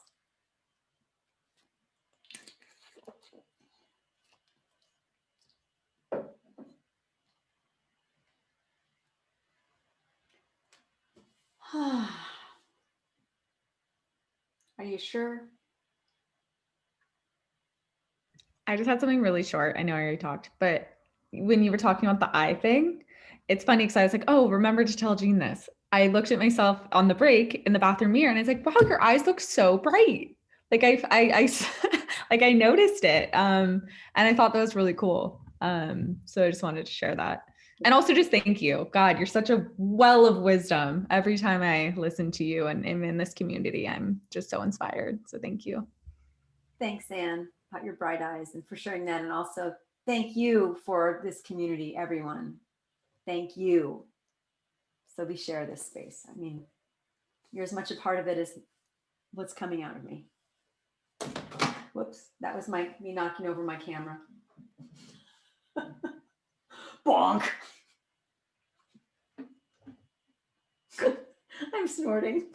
Are you sure? I just had something really short. I know I already talked, but when you were talking about the eye thing, it's funny because I was like, oh, remember to tell Jean this. I looked at myself on the break in the bathroom mirror and I was like, wow, your eyes look so bright. Like like I noticed it. And I thought that was really cool. So I just wanted to share that. And also just thank you. God, you're such a well of wisdom. Every time I listen to you and am in this community, I'm just so inspired. So thank you. Thanks, Anne, about your bright eyes and for sharing that. And also thank you for this community, everyone. Thank you. So we share this space. I mean, you're as much a part of it as what's coming out of me. Whoops, that was me knocking over my camera. Bonk. I'm snorting.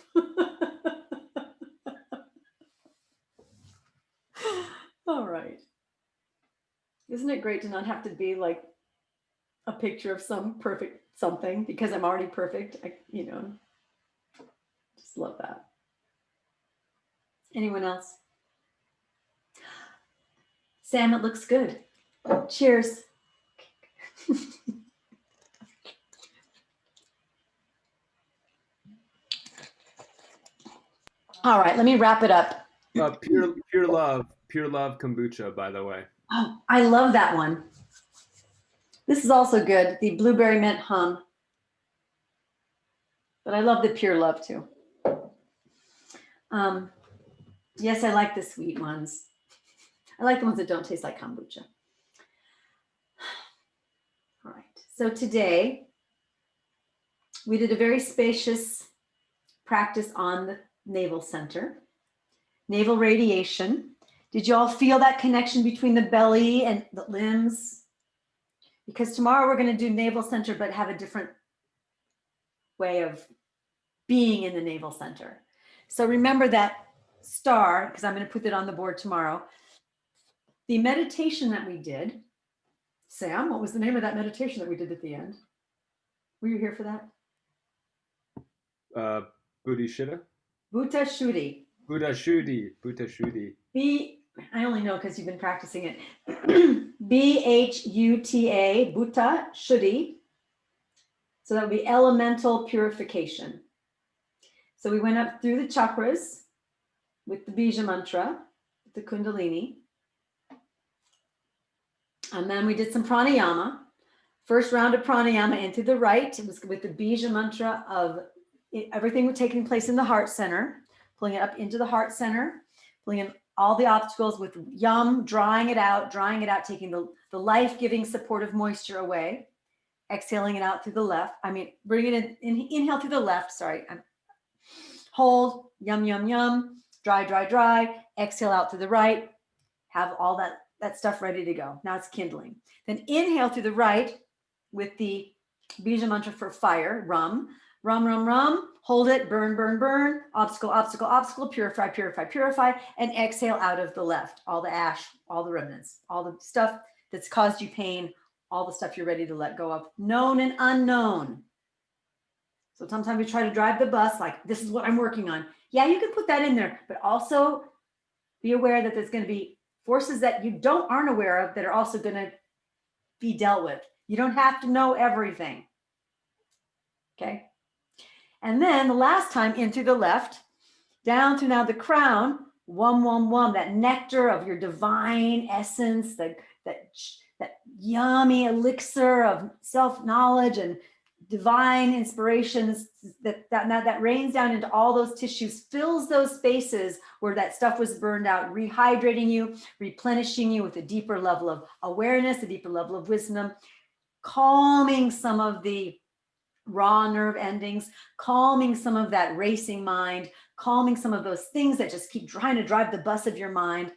All right. Isn't it great to not have to be like a picture of some perfect something because I'm already perfect? Just love that. Anyone else? Sam, it looks good. Cheers. All right, let me wrap it up. Pure love kombucha, by the way. Oh, I love that one. This is also good, the blueberry mint hum. But I love the pure love too. Yes, I like the sweet ones. I like the ones that don't taste like kombucha. All right, so today we did a very spacious practice on the navel center, navel radiation. Did you all feel that connection between the belly and the limbs? Because tomorrow we're going to do navel center, but have a different way of being in the navel center. So remember that star, because I'm going to put it on the board tomorrow. The meditation that we did, Sam, what was the name of that meditation that we did at the end? Were you here for that? Buddhishita? Bhuta Shuddhi. Buddha Shuddhi. I only know because you've been practicing it. Bhuta, Bhuta Shuddhi. So that would be elemental purification. So we went up through the chakras with the bija mantra, the kundalini. And then we did some pranayama. First round of pranayama into the right. It was with the bija mantra of everything taking place in the heart center, pulling it up into the heart center, pulling in all the obstacles with yum, drying it out, taking the life-giving supportive moisture away, exhaling it out through the left. Bring it in, inhale through the left, sorry. Hold, yum, yum, yum, dry, dry, dry, exhale out through the right, have all that stuff ready to go. Now it's kindling. Then inhale through the right with the bija mantra for fire, rum, rum, rum, rum, hold it, burn, burn, burn, obstacle, obstacle, obstacle, purify, purify, purify, and exhale out of the left, all the ash, all the remnants, all the stuff that's caused you pain, all the stuff you're ready to let go of, known and unknown. So sometimes we try to drive the bus like, this is what I'm working on. Yeah, you can put that in there, but also be aware that there's going to be forces that you aren't aware of that are also going to be dealt with. You don't have to know everything. Okay. And then the last time in through the left, down through now the crown, that nectar of your divine essence, that yummy elixir of self-knowledge and divine inspirations that rains down into all those tissues, fills those spaces where that stuff was burned out, rehydrating you, replenishing you with a deeper level of awareness, a deeper level of wisdom, calming some of the raw nerve endings, calming some of that racing mind, calming some of those things that just keep trying to drive the bus of your mind.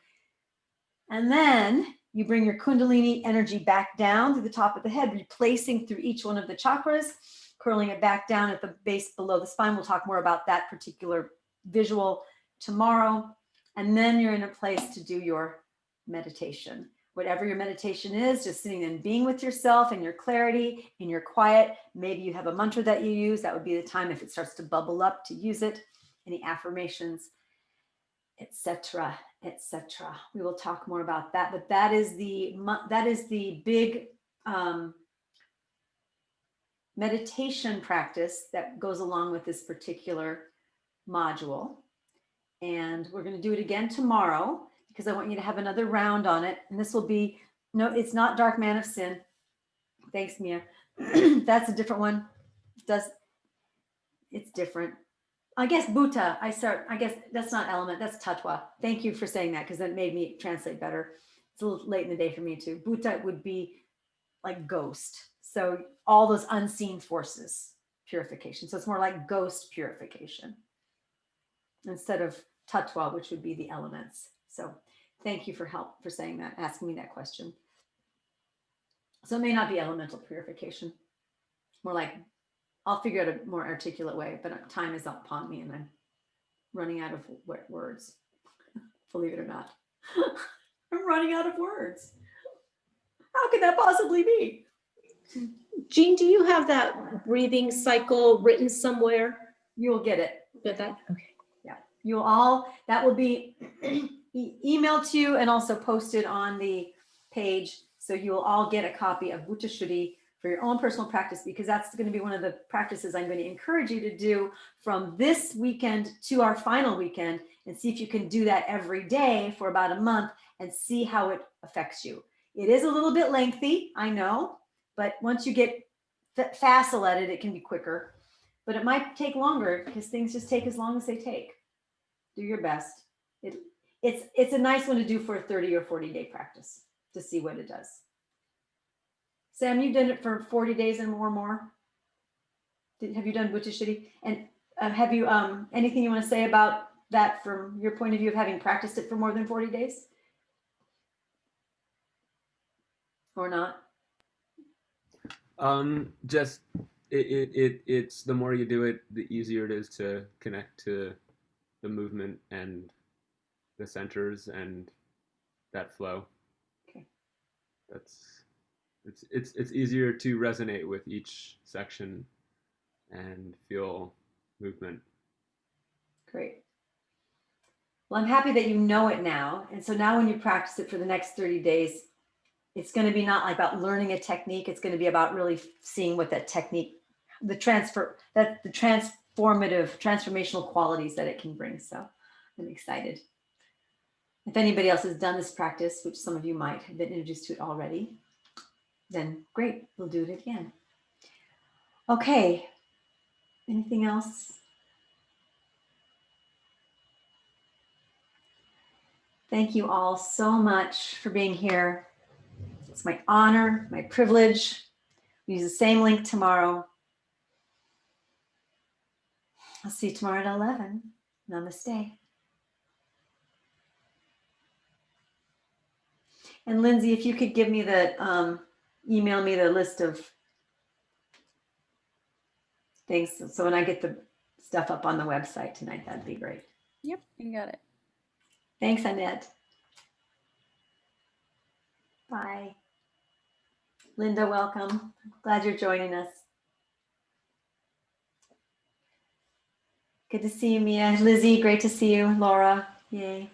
And then you bring your kundalini energy back down to the top of the head, replacing through each one of the chakras, curling it back down at the base below the spine. We'll talk more about that particular visual tomorrow. And then you're in a place to do your meditation. Whatever your meditation is, just sitting and being with yourself in your clarity, in your quiet. Maybe you have a mantra that you use. That would be the time if it starts to bubble up to use it. Any affirmations, etc., etc. We will talk more about that, but that is the big meditation practice that goes along with this particular module. And we're going to do it again tomorrow because I want you to have another round on it. And this will be, no, it's not Dark Man of Sin. Thanks, Mia. That's a different one. It's different. I guess Bhuta, I guess that's not element, that's Tattva. Thank you for saying that because that made me translate better. It's a little late in the day for me too. Bhuta would be like ghost. So all those unseen forces, purification. So it's more like ghost purification instead of Tattva, which would be the elements. So thank you for saying that, asking me that question. So it may not be elemental purification, more like, I'll figure out a more articulate way, but time is upon me and I'm running out of words. Believe it or not. I'm running out of words. How could that possibly be? Jean, do you have that breathing cycle written somewhere? You will get it. Get that? Okay. Yeah. That will be emailed to you and also posted on the page. So you will all get a copy of Bhuta Shuddhi for your own personal practice, because that's going to be one of the practices I'm going to encourage you to do from this weekend to our final weekend, and see if you can do that every day for about a month and see how it affects you. It is a little bit lengthy, I know, but once you get facile at it, it can be quicker, but it might take longer because things just take as long as they take. Do your best. It's a nice one to do for a 30 or 40 day practice to see what it does. Sam, you've done it for 40 days and more. Have you done Bhuta Shuddhi? And have you anything you want to say about that from your point of view of having practiced it for more than 40 days? Or not? Just it's the more you do it, the easier it is to connect to the movement and the centers and that flow. Okay. It's easier to resonate with each section and feel movement. Great. Well, I'm happy that you know it now. And so now when you practice it for the next 30 days, it's going to be not like about learning a technique. It's going to be about really seeing what that technique, the transformational qualities that it can bring. So I'm excited. If anybody else has done this practice, which some of you might have been introduced to it already, then great, we'll do it again. Okay, anything else? Thank you all so much for being here. It's my honor, my privilege. We use the same link tomorrow. I'll see you tomorrow at 11. Namaste. And Lindsay, if you could give me email me the list of things. So when I get the stuff up on the website tonight, that'd be great. Yep, you got it. Thanks, Annette. Bye. Linda, welcome. Glad you're joining us. Good to see you, Mia. Lizzie, great to see you. Laura, yay.